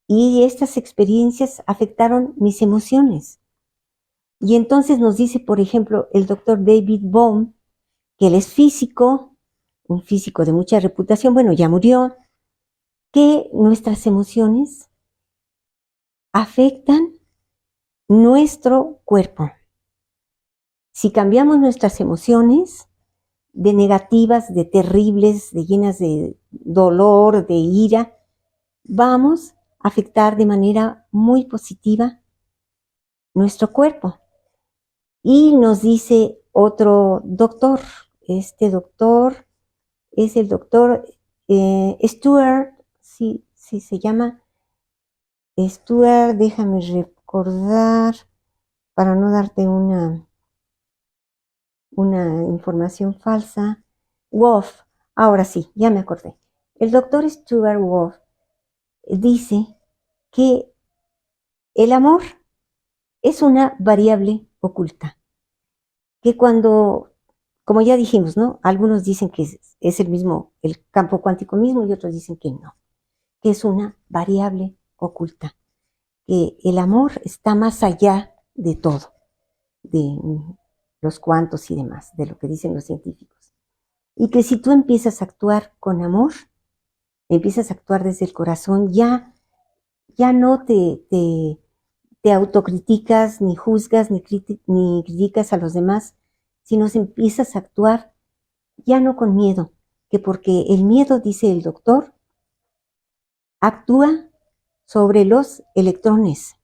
Speaker 2: Y estas experiencias afectaron mis emociones. Y entonces nos dice, por ejemplo, el doctor David Bohm, que él es físico, un físico de mucha reputación, bueno, ya murió, que nuestras emociones afectan nuestro cuerpo. Si cambiamos nuestras emociones de negativas, de terribles, de llenas de dolor, de ira, vamos a afectar de manera muy positiva nuestro cuerpo. Y nos dice otro doctor, este doctor es el doctor Stuart, sí, sí se llama Stuart, déjame recordar para no darte una información falsa. Wolf, ahora sí, ya me acordé. El doctor Stuart Wolf dice que el amor es una variable oculta, que cuando, como ya dijimos, ¿no? Algunos dicen que es el mismo, el campo cuántico mismo y otros dicen que no, que es una variable oculta, que el amor está más allá de todo, de los cuantos y demás, de lo que dicen los científicos. Y que si tú empiezas a actuar con amor, empiezas a actuar desde el corazón, ya no te autocriticas, ni juzgas, ni criticas a los demás, sino empiezas a actuar ya no con miedo, que porque el miedo, dice el doctor, actúa sobre los electrones.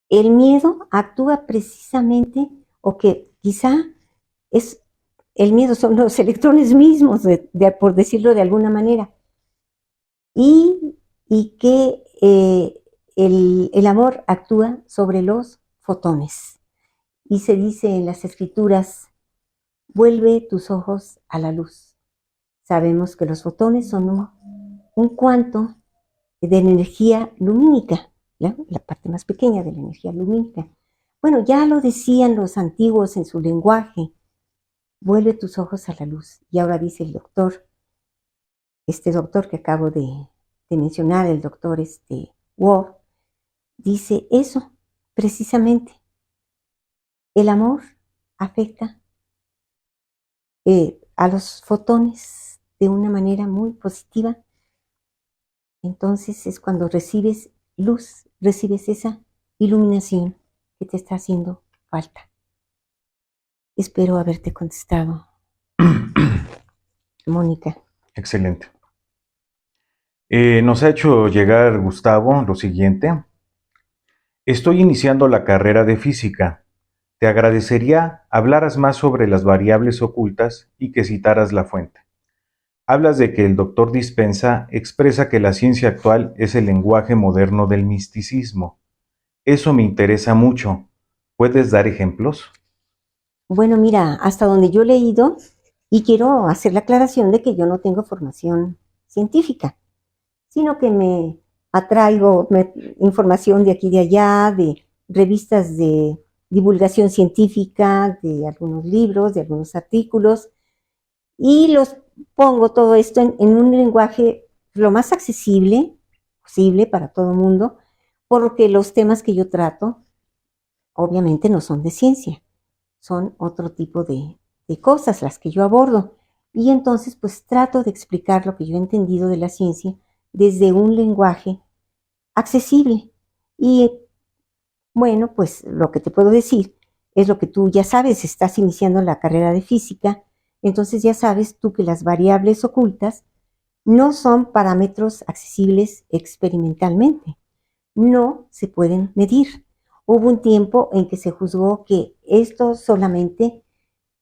Speaker 2: El miedo actúa precisamente, o que quizá es el miedo son los electrones mismos, por decirlo de alguna manera, y que el amor actúa sobre los fotones. Y se dice en las escrituras, vuelve tus ojos a la luz. Sabemos que los fotones son un cuanto de energía lumínica, ¿no? La parte más pequeña de la energía lumínica. Bueno, ya lo decían los antiguos en su lenguaje, vuelve tus ojos a la luz. Y ahora dice el doctor, este doctor que acabo de mencionar, el doctor Wolf, dice eso precisamente. El amor afecta a los fotones de una manera muy positiva. Entonces es cuando recibes luz, recibes esa iluminación que te está haciendo falta. Espero haberte contestado, Mónica.
Speaker 1: Excelente. Nos ha hecho llegar Gustavo lo siguiente. Estoy iniciando la carrera de física. Te agradecería hablaras más sobre las variables ocultas y que citaras la fuente. Hablas de que el doctor Dispensa expresa que la ciencia actual es el lenguaje moderno del misticismo. Eso me interesa mucho. ¿Puedes dar ejemplos?
Speaker 2: Bueno, mira, hasta donde yo he leído, y quiero hacer la aclaración de que yo no tengo formación científica, sino que me atraigo información de aquí y de allá, de revistas de divulgación científica, de algunos libros, de algunos artículos, y los pongo todo esto en un lenguaje lo más accesible posible para todo el mundo, porque los temas que yo trato obviamente no son de ciencia, son otro tipo de cosas las que yo abordo. Y entonces pues trato de explicar lo que yo he entendido de la ciencia desde un lenguaje accesible. Y bueno, pues lo que te puedo decir es lo que tú ya sabes, estás iniciando la carrera de física, entonces ya sabes tú que las variables ocultas no son parámetros accesibles experimentalmente, no se pueden medir. Hubo un tiempo en que se juzgó que esto solamente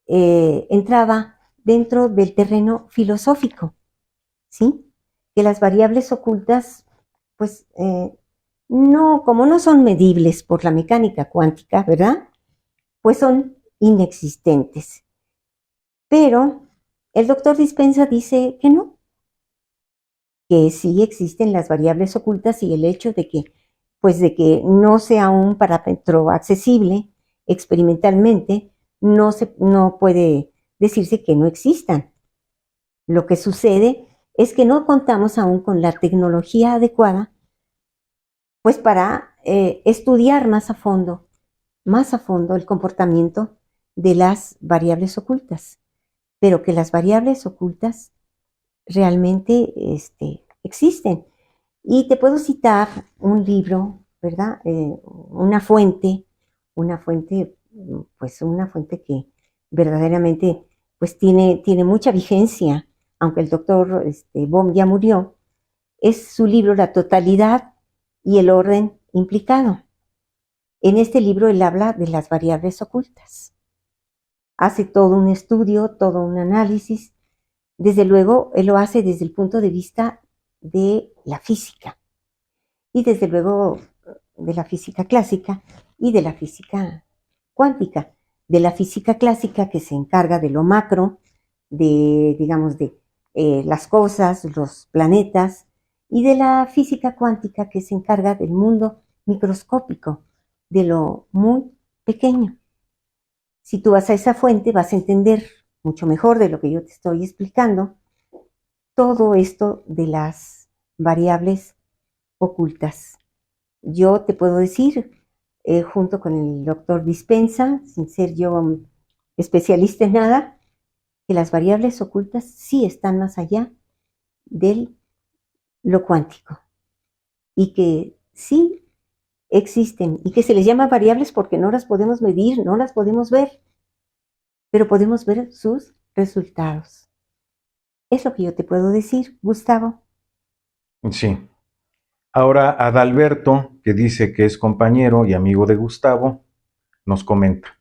Speaker 2: entraba dentro del terreno filosófico, ¿sí? Que las variables ocultas, pues, no, como no son medibles por la mecánica cuántica, ¿verdad? Pues son inexistentes. Pero el doctor Dispensa dice que no, que sí existen las variables ocultas y el hecho de que, pues, de que no sea un parámetro accesible experimentalmente, no puede decirse que no existan. Lo que sucede es que no contamos aún con la tecnología adecuada, pues para estudiar más a fondo el comportamiento de las variables ocultas, pero que las variables ocultas realmente existen. Y te puedo citar un libro, ¿verdad? Una fuente, pues una fuente que verdaderamente pues tiene mucha vigencia, aunque el doctor Bohm ya murió, es su libro La totalidad y el orden implicado. En este libro él habla de las variables ocultas. Hace todo un estudio, todo un análisis Desde luego, él lo hace desde el punto de vista de la física y desde luego de la física clásica y de la física cuántica. De la física clásica que se encarga de lo macro, de, digamos, de las cosas, los planetas, y de la física cuántica que se encarga del mundo microscópico, de lo muy pequeño. Si tú vas a esa fuente, vas a entender mucho mejor de lo que yo te estoy explicando todo esto de las variables ocultas. Yo te puedo decir, junto con el doctor Dispensa, sin ser yo especialista en nada, que las variables ocultas sí están más allá de lo cuántico y que sí existen y que se les llama variables porque no las podemos medir, no las podemos ver, pero podemos ver sus resultados. Es lo que yo te puedo decir, Gustavo.
Speaker 1: Sí. Ahora Adalberto, que dice que es compañero y amigo de Gustavo, nos comenta.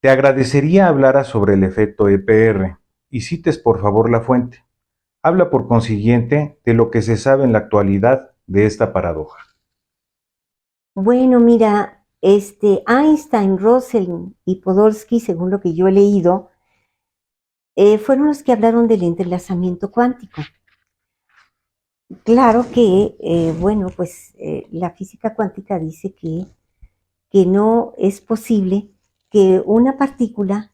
Speaker 1: Te agradecería hablara sobre el efecto EPR y cites por favor la fuente. Habla por consiguiente de lo que se sabe en la actualidad de esta paradoja.
Speaker 2: Bueno, mira, Einstein, Russell y Podolsky, según lo que yo he leído, fueron los que hablaron del entrelazamiento cuántico. Claro que, bueno, pues la física cuántica dice que no es posible que una partícula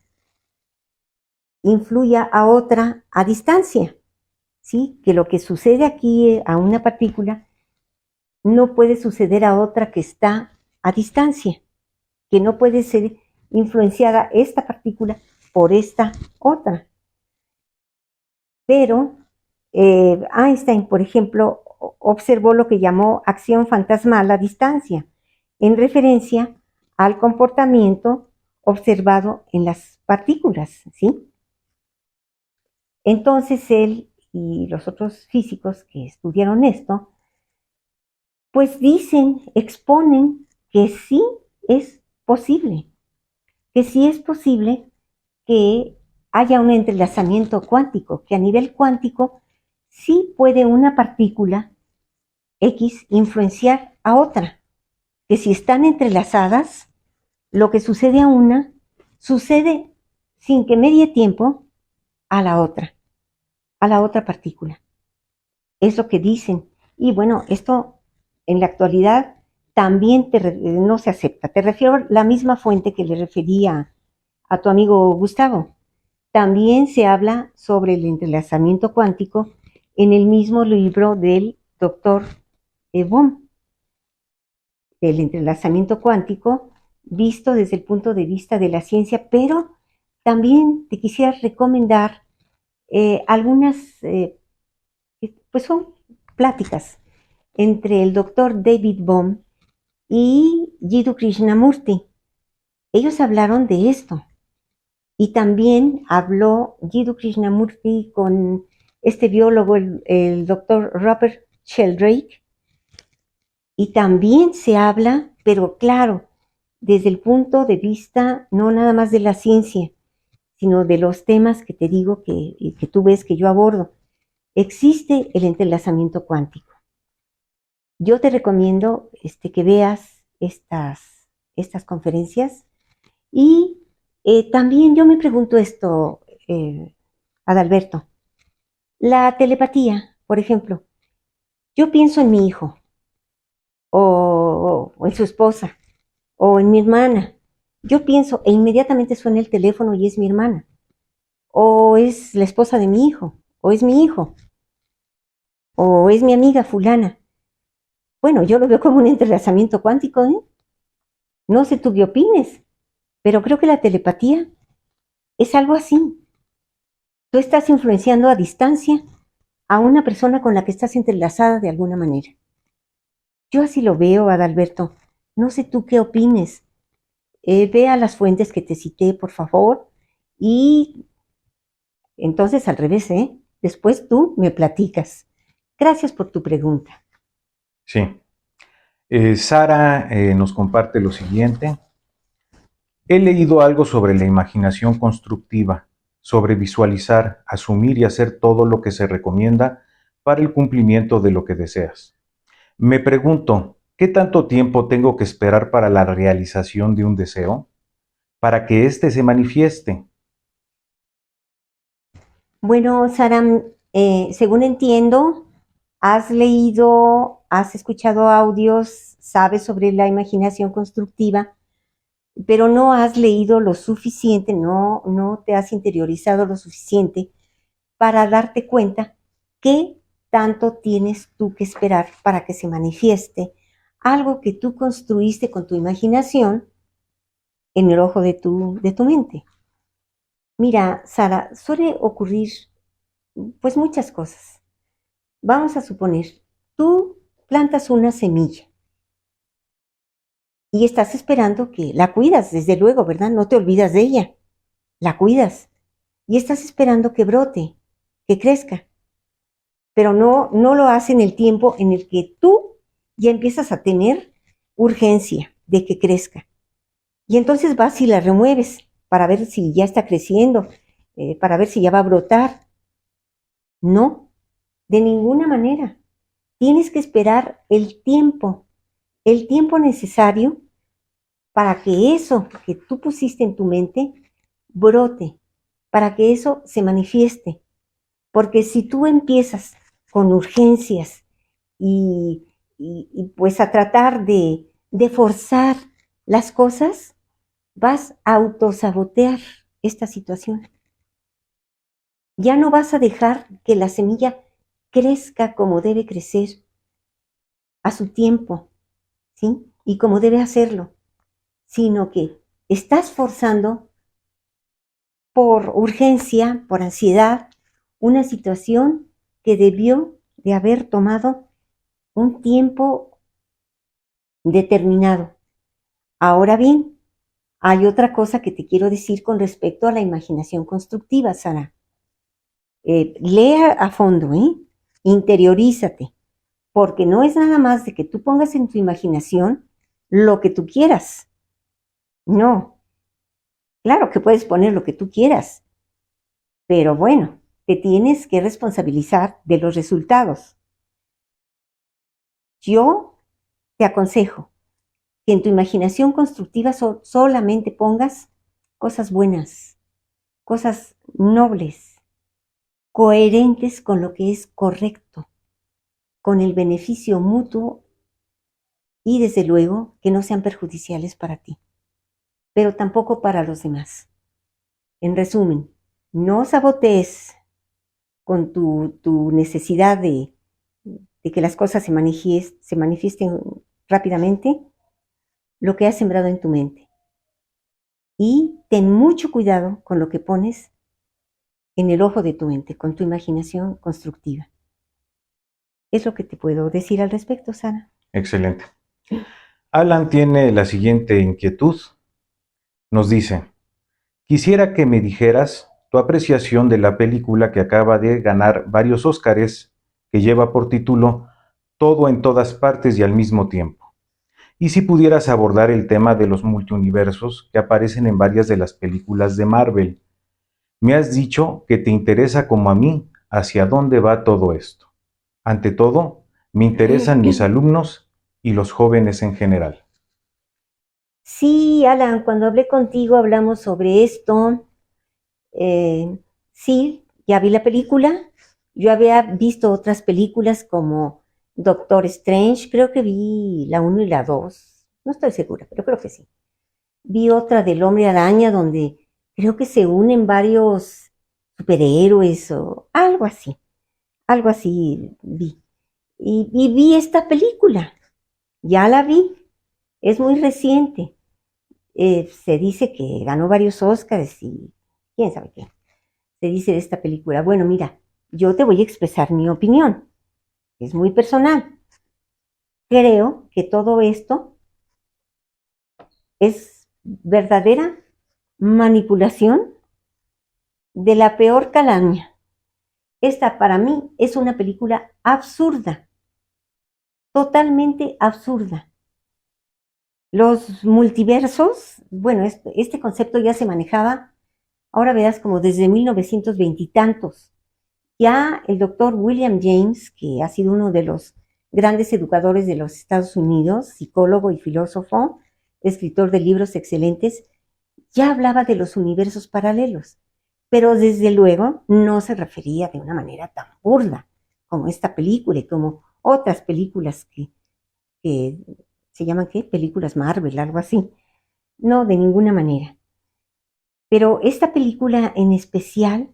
Speaker 2: influya a otra a distancia, ¿sí? Que lo que sucede aquí a una partícula no puede suceder a otra que está a distancia, que no puede ser influenciada esta partícula por esta otra. Pero Einstein, por ejemplo, observó lo que llamó acción fantasmal a distancia, en referencia al comportamiento observado en las partículas, ¿sí? Entonces él y los otros físicos que estudiaron esto, pues dicen, exponen que sí es posible, que sí es posible que haya un entrelazamiento cuántico, que a nivel cuántico sí puede una partícula X influenciar a otra, que si están entrelazadas, lo que sucede a una sucede sin que medie tiempo a la otra partícula. Es lo que dicen. Y bueno, esto en la actualidad también no se acepta. Te refiero a la misma fuente que le refería a tu amigo Gustavo. También se habla sobre el entrelazamiento cuántico en el mismo libro del doctor Bohm, el entrelazamiento cuántico visto desde el punto de vista de la ciencia, pero también te quisiera recomendar algunas, pues son pláticas entre el doctor David Bohm y Jiddu Krishnamurti. Ellos hablaron de esto. Y también habló Jiddu Krishnamurti con este biólogo, el doctor Robert Sheldrake, y también se habla, pero claro, desde el punto de vista no nada más de la ciencia, sino de los temas que te digo que tú ves que yo abordo. Existe el entrelazamiento cuántico. Yo te recomiendo que veas estas conferencias y también yo me pregunto esto, Adalberto. La telepatía, por ejemplo. Yo pienso en mi hijo, o en su esposa, o en mi hermana. Yo pienso e inmediatamente suena el teléfono y es mi hermana. O es la esposa de mi hijo, o es mi hijo, o es mi amiga fulana. Bueno, yo lo veo como un entrelazamiento cuántico, ¿eh? No sé tú qué opines, pero creo que la telepatía es algo así. Tú estás influenciando a distancia a una persona con la que estás entrelazada de alguna manera. Yo así lo veo, Adalberto. No sé tú qué opines. Vea las fuentes que te cité, por favor. Y entonces al revés, ¿eh? Después tú me platicas. Gracias por tu pregunta.
Speaker 1: Sí. Sara nos comparte lo siguiente. He leído algo sobre la imaginación constructiva sobre visualizar, asumir y hacer todo lo que se recomienda para el cumplimiento de lo que deseas. Me pregunto, ¿qué tanto tiempo tengo que esperar para la realización de un deseo? Para que éste se manifieste.
Speaker 2: Bueno, Sara, según entiendo, has leído, has escuchado audios, sabes sobre la imaginación constructiva, pero no has leído lo suficiente, no te has interiorizado lo suficiente para darte cuenta qué tanto tienes tú que esperar para que se manifieste algo que tú construiste con tu imaginación en el ojo de tu mente. Mira, Sara, suele ocurrir pues muchas cosas. Vamos a suponer, tú plantas una semilla y estás esperando que la cuidas, desde luego, ¿verdad? No te olvidas de ella, la cuidas y estás esperando que brote, que crezca, pero no lo hace en el tiempo en el que tú ya empiezas a tener urgencia de que crezca. Y entonces vas y la remueves para ver si ya está creciendo, para ver si ya va a brotar. No, de ninguna manera. Tienes que esperar el tiempo necesario para que eso que tú pusiste en tu mente brote, para que eso se manifieste. Porque si tú empiezas con urgencias y pues a tratar de forzar las cosas, vas a autosabotear esta situación. Ya no vas a dejar que la semilla crezca como debe crecer, a su tiempo, ¿sí? Y como debe hacerlo, sino que estás forzando por urgencia, por ansiedad, una situación que debió de haber tomado un tiempo determinado. Ahora bien, hay otra cosa que te quiero decir con respecto a la imaginación constructiva, Sara. Lea a fondo, interiorízate, porque no es nada más de que tú pongas en tu imaginación lo que tú quieras. No, claro que puedes poner lo que tú quieras, pero bueno, te tienes que responsabilizar de los resultados. Yo te aconsejo que en tu imaginación constructiva solamente pongas cosas buenas, cosas nobles, coherentes con lo que es correcto, con el beneficio mutuo y desde luego que no sean perjudiciales para ti, pero tampoco para los demás. En resumen, no sabotees con tu necesidad de que las cosas se manifiesten rápidamente lo que has sembrado en tu mente. Y ten mucho cuidado con lo que pones en el ojo de tu mente, con tu imaginación constructiva. Es lo que te puedo decir al respecto, Sara.
Speaker 1: Excelente. Alan tiene la siguiente inquietud. Nos dice, quisiera que me dijeras tu apreciación de la película que acaba de ganar varios Óscares, que lleva por título Todo en todas partes y al mismo tiempo. Y si pudieras abordar el tema de los multiuniversos que aparecen en varias de las películas de Marvel. Me has dicho que te interesa como a mí hacia dónde va todo esto. Ante todo, me interesan mis alumnos y los jóvenes en general.
Speaker 2: Sí, Alan, cuando hablé contigo hablamos sobre esto. Sí, ya vi la película. Yo había visto otras películas como Doctor Strange, creo que vi la uno y la 2. No estoy segura, pero creo que sí. Vi otra del Hombre Araña donde creo que se unen varios superhéroes o algo así vi. Y vi esta película, ya la vi, es muy reciente. Se dice que ganó varios Óscares y quién sabe qué se dice de esta película. Bueno, mira, yo te voy a expresar mi opinión, es muy personal. Creo que todo esto es verdadera manipulación de la peor calaña. Esta para mí es una película absurda, totalmente absurda. Los multiversos, bueno, este concepto ya se manejaba Ahora verás como desde 1920 y tantos. Ya el doctor William James, que ha sido uno de los grandes educadores de los Estados Unidos, psicólogo y filósofo, escritor de libros excelentes, ya hablaba de los universos paralelos, pero desde luego no se refería de una manera tan burda como esta película y como otras películas que se llaman, ¿qué? Películas Marvel, algo así. No, de ninguna manera. Pero esta película en especial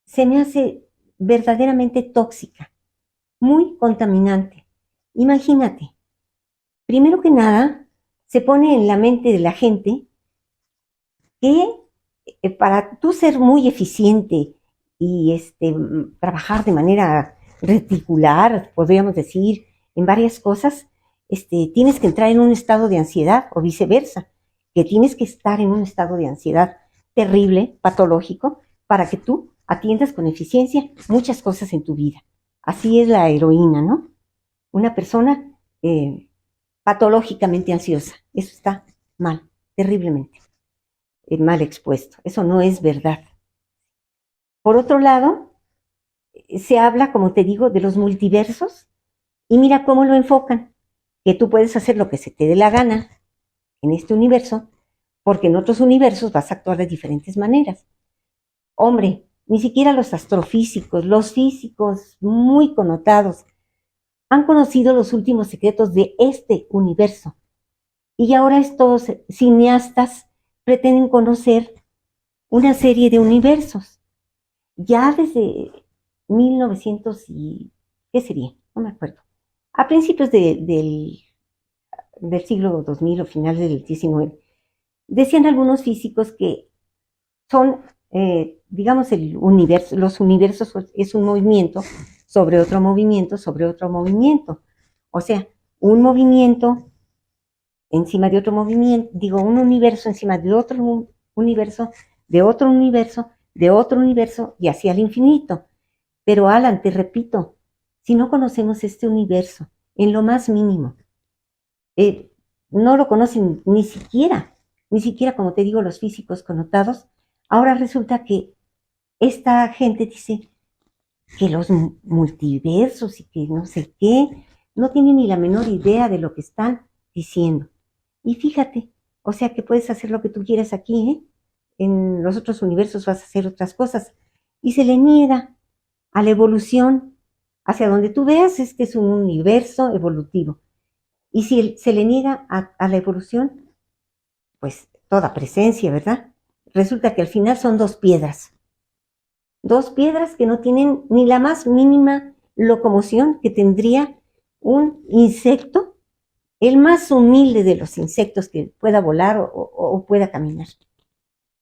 Speaker 2: se me hace verdaderamente tóxica, muy contaminante. Imagínate, primero que nada, se pone en la mente de la gente que para tú ser muy eficiente y trabajar de manera reticular, podríamos decir, en varias cosas, tienes que entrar en un estado de ansiedad o viceversa, que tienes que estar en un estado de ansiedad terrible, patológico, para que tú atiendas con eficiencia muchas cosas en tu vida. Así es la heroína, ¿no? Una persona patológicamente ansiosa. Eso está mal, terriblemente mal expuesto. Eso no es verdad. Por otro lado, se habla, como te digo, de los multiversos y mira cómo lo enfocan, que tú puedes hacer lo que se te dé la gana en este universo, porque en otros universos vas a actuar de diferentes maneras. Hombre, ni siquiera los astrofísicos, los físicos muy connotados, han conocido los últimos secretos de este universo. Y ahora estos cineastas pretenden conocer una serie de universos. Ya desde 1900 y, ¿qué sería? No me acuerdo. A principios del siglo 2000 o finales del 19, decían algunos físicos que son, digamos, el universo, los universos es un movimiento sobre otro movimiento sobre otro movimiento. O sea, un movimiento encima de otro movimiento, digo, un universo encima de otro universo, de otro universo, de otro universo y así al infinito. Pero Alan, te repito, si no conocemos este universo en lo más mínimo, eh, no lo conocen ni siquiera como te digo los físicos connotados, ahora resulta que esta gente dice que los multiversos y que no sé qué, no tienen ni la menor idea de lo que están diciendo. Y fíjate, o sea que puedes hacer lo que tú quieras aquí, ¿eh? En los otros universos vas a hacer otras cosas. Y se le niega a la evolución. Hacia donde tú veas, este es un universo evolutivo. Y si se le niega a la evolución, pues toda presencia, ¿verdad? Resulta que al final son dos piedras que no tienen ni la más mínima locomoción que tendría un insecto, el más humilde de los insectos que pueda volar o pueda caminar.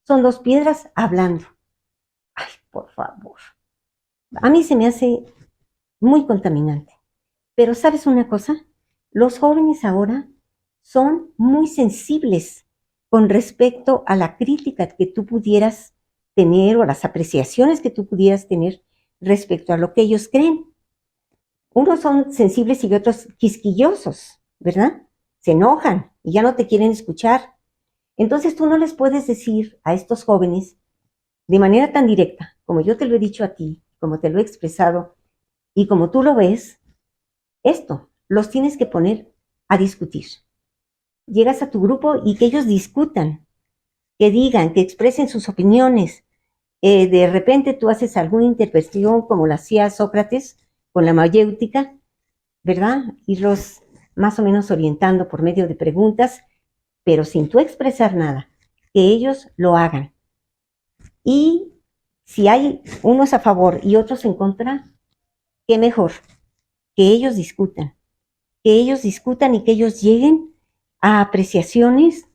Speaker 2: Son dos piedras hablando. Ay, por favor. A mí se me hace muy contaminante. Pero ¿sabes una cosa? Los jóvenes ahora son muy sensibles con respecto a la crítica que tú pudieras tener o las apreciaciones que tú pudieras tener respecto a lo que ellos creen. Unos son sensibles y otros quisquillosos, ¿verdad? Se enojan y ya no te quieren escuchar. Entonces tú no les puedes decir a estos jóvenes de manera tan directa, como yo te lo he dicho a ti, como te lo he expresado y como tú lo ves, esto los tienes que poner a discutir. Llegas a tu grupo y que ellos discutan, que digan, que expresen sus opiniones. De repente tú haces alguna intervención como la hacía Sócrates con la mayéutica, ¿verdad? Irlos más o menos orientando por medio de preguntas, pero sin tú expresar nada, que ellos lo hagan. Y si hay unos a favor y otros en contra, qué mejor, que ellos discutan, y que ellos lleguen a apreciaciones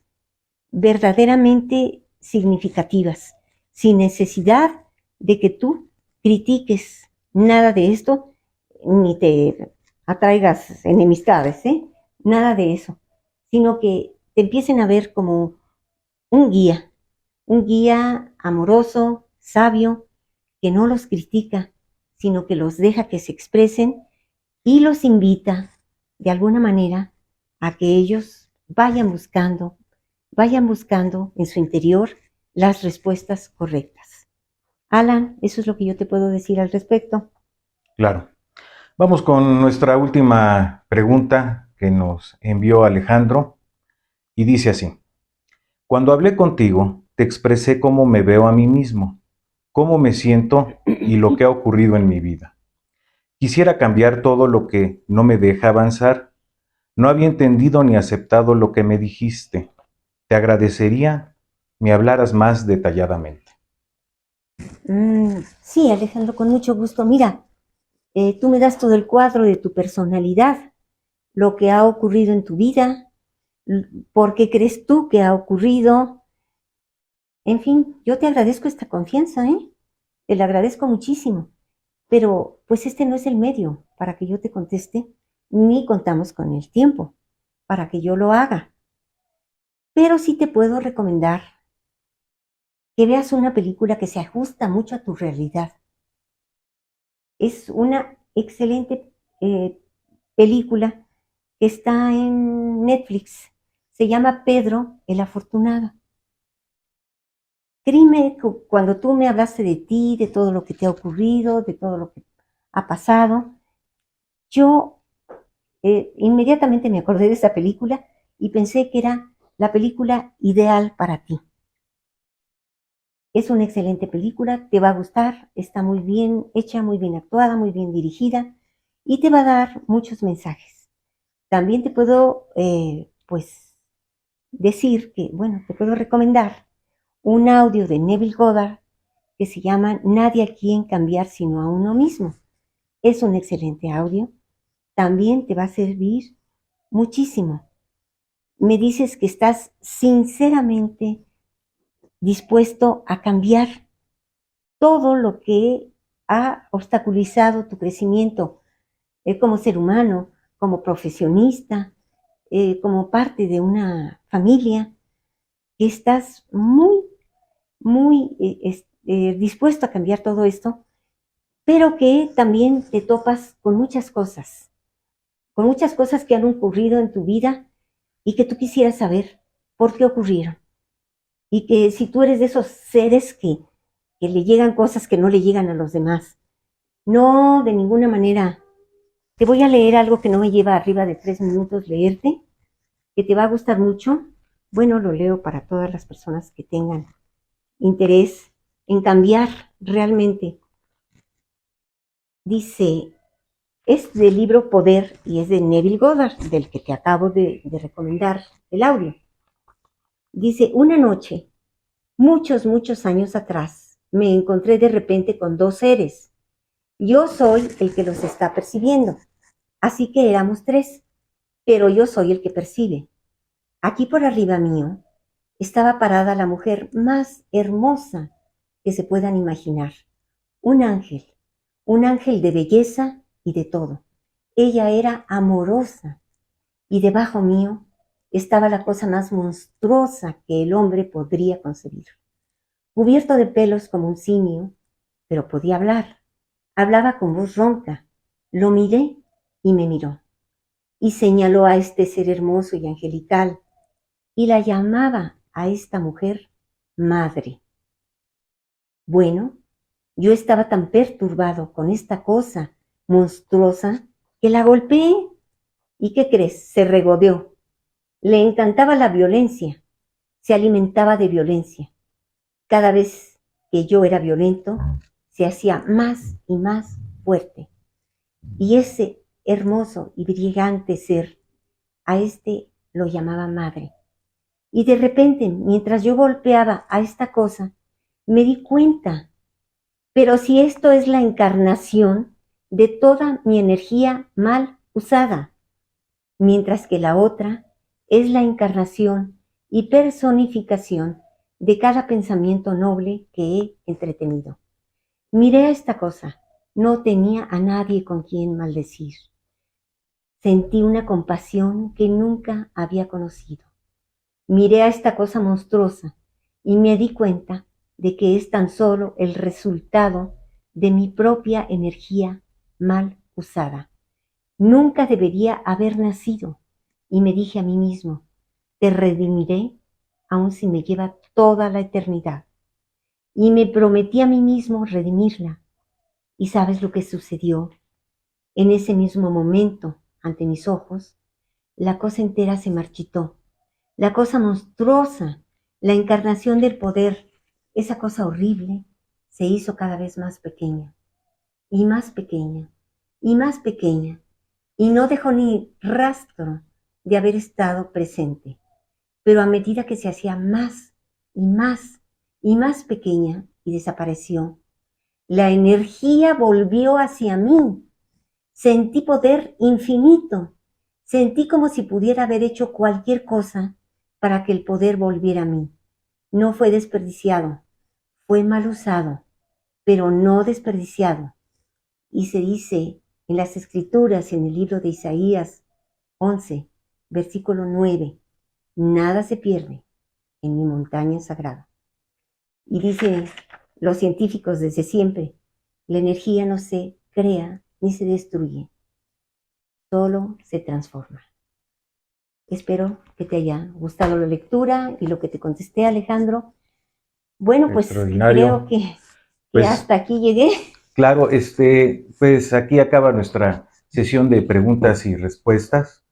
Speaker 2: verdaderamente significativas, sin necesidad de que tú critiques nada de esto, ni te atraigas enemistades, ¿eh? Nada de eso, sino que te empiecen a ver como un guía amoroso, sabio, que no los critica, sino que los deja que se expresen y los invita de alguna manera a que ellos vayan buscando en su interior las respuestas correctas. Alan, eso es lo que yo te puedo decir al respecto.
Speaker 1: Claro. Vamos con nuestra última pregunta que nos envió Alejandro y dice así. Cuando hablé contigo, te expresé cómo me veo a mí mismo, cómo me siento y lo que ha ocurrido en mi vida. Quisiera cambiar todo lo que no me deja avanzar. No había entendido ni aceptado lo que me dijiste. Te agradecería me hablaras más detalladamente.
Speaker 2: Sí, Alejandro, con mucho gusto. Mira, tú me das todo el cuadro de tu personalidad, lo que ha ocurrido en tu vida, por qué crees tú que ha ocurrido. En fin, yo te agradezco esta confianza, ¿eh? Te la agradezco muchísimo. Pero pues este no es el medio para que yo te conteste, ni contamos con el tiempo para que yo lo haga. Pero sí te puedo recomendar que veas una película que se ajusta mucho a tu realidad. Es una excelente película que está en Netflix. Se llama Pedro el Afortunado. Créeme que cuando tú me hablaste de ti, de todo lo que te ha ocurrido, de todo lo que ha pasado, yo inmediatamente me acordé de esa película y pensé que era la película ideal para ti. Es una excelente película, te va a gustar, está muy bien hecha, muy bien actuada, muy bien dirigida y te va a dar muchos mensajes. También te puedo, pues, decir que, bueno, te puedo recomendar un audio de Neville Goddard que se llama Nadie a quien cambiar sino a uno mismo. Es un excelente audio, también te va a servir muchísimo. Me dices que estás sinceramente dispuesto a cambiar todo lo que ha obstaculizado tu crecimiento como ser humano, como profesionista, como parte de una familia, que estás muy dispuesto a cambiar todo esto, pero que también te topas con muchas cosas que han ocurrido en tu vida y que tú quisieras saber por qué ocurrieron. Y que si tú eres de esos seres que le llegan cosas que no le llegan a los demás, no de ninguna manera. Te voy a leer algo que no me lleva arriba de 3 minutos leerte, que te va a gustar mucho. Bueno, lo leo para todas las personas que tengan interés en cambiar realmente. Dice, es del libro Poder y es de Neville Goddard, del que te acabo de recomendar el audio. Dice, una noche, muchos años atrás, me encontré de repente con dos seres. Yo soy el que los está percibiendo, así que éramos tres, pero yo soy el que percibe. Aquí por arriba mío estaba parada la mujer más hermosa que se puedan imaginar. Un ángel de belleza y de todo. Ella era amorosa y debajo mío estaba la cosa más monstruosa que el hombre podría concebir. Cubierto de pelos como un simio, pero podía hablar. Hablaba con voz ronca. Lo miré y me miró. Y señaló a este ser hermoso y angelical y la llamaba a esta mujer madre. Bueno, yo estaba tan perturbado con esta cosa monstruosa que la golpeé. ¿Y qué crees? Se regodeó. Le encantaba la violencia. Se alimentaba de violencia. Cada vez que yo era violento, se hacía más y más fuerte. Y ese hermoso y brillante ser, a este lo llamaba madre. Y de repente, mientras yo golpeaba a esta cosa, me di cuenta, pero si esto es la encarnación de toda mi energía mal usada, mientras que la otra es la encarnación y personificación de cada pensamiento noble que he entretenido. Miré a esta cosa, no tenía a nadie con quien maldecir. Sentí una compasión que nunca había conocido. Miré a esta cosa monstruosa y me di cuenta de que es tan solo el resultado de mi propia energía mal usada. Nunca debería haber nacido y me dije a mí mismo, te redimiré aun si me lleva toda la eternidad. Y me prometí a mí mismo redimirla. ¿Y sabes lo que sucedió? En ese mismo momento, ante mis ojos, la cosa entera se marchitó. La cosa monstruosa, la encarnación del poder, esa cosa horrible, se hizo cada vez más pequeña, y más pequeña, y más pequeña, y no dejó ni rastro de haber estado presente. Pero a medida que se hacía más y más y más pequeña y desapareció, la energía volvió hacia mí. Sentí poder infinito. Sentí como si pudiera haber hecho cualquier cosa para que el poder volviera a mí. No fue desperdiciado, fue mal usado, pero no desperdiciado. Y se dice en las Escrituras, en el libro de Isaías 11, versículo 9, nada se pierde en mi montaña sagrada. Y dicen los científicos desde siempre, la energía no se crea ni se destruye, solo se transforma. Espero que te haya gustado la lectura y lo que te contesté, Alejandro. Bueno, pues creo
Speaker 1: Extraordinario.
Speaker 2: que
Speaker 1: Pues
Speaker 2: hasta aquí llegué.
Speaker 1: claro, pues aquí acaba nuestra sesión de preguntas y respuestas.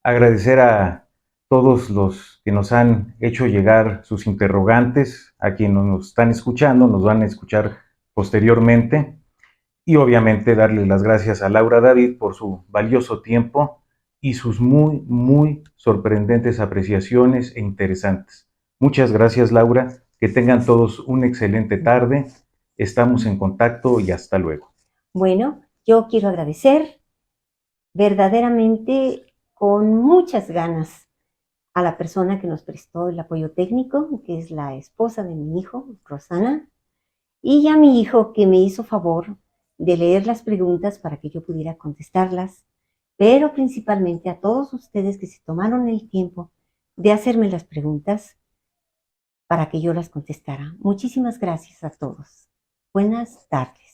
Speaker 1: Agradecer a todos los que nos han hecho llegar sus interrogantes, a quienes nos están escuchando, nos van a escuchar posteriormente. Y obviamente darle las gracias a Laura David por su valioso tiempo y sus muy, muy sorprendentes apreciaciones e interesantes. Muchas gracias, Laura. Que tengan todos una excelente tarde. Estamos en contacto y hasta luego.
Speaker 2: Bueno, yo quiero agradecer verdaderamente con muchas ganas a la persona que nos prestó el apoyo técnico, que es la esposa de mi hijo, Rosana, y a mi hijo que me hizo favor de leer las preguntas para que yo pudiera contestarlas, pero principalmente a todos ustedes que se tomaron el tiempo de hacerme las preguntas para que yo las contestara. Muchísimas gracias a todos. Buenas tardes.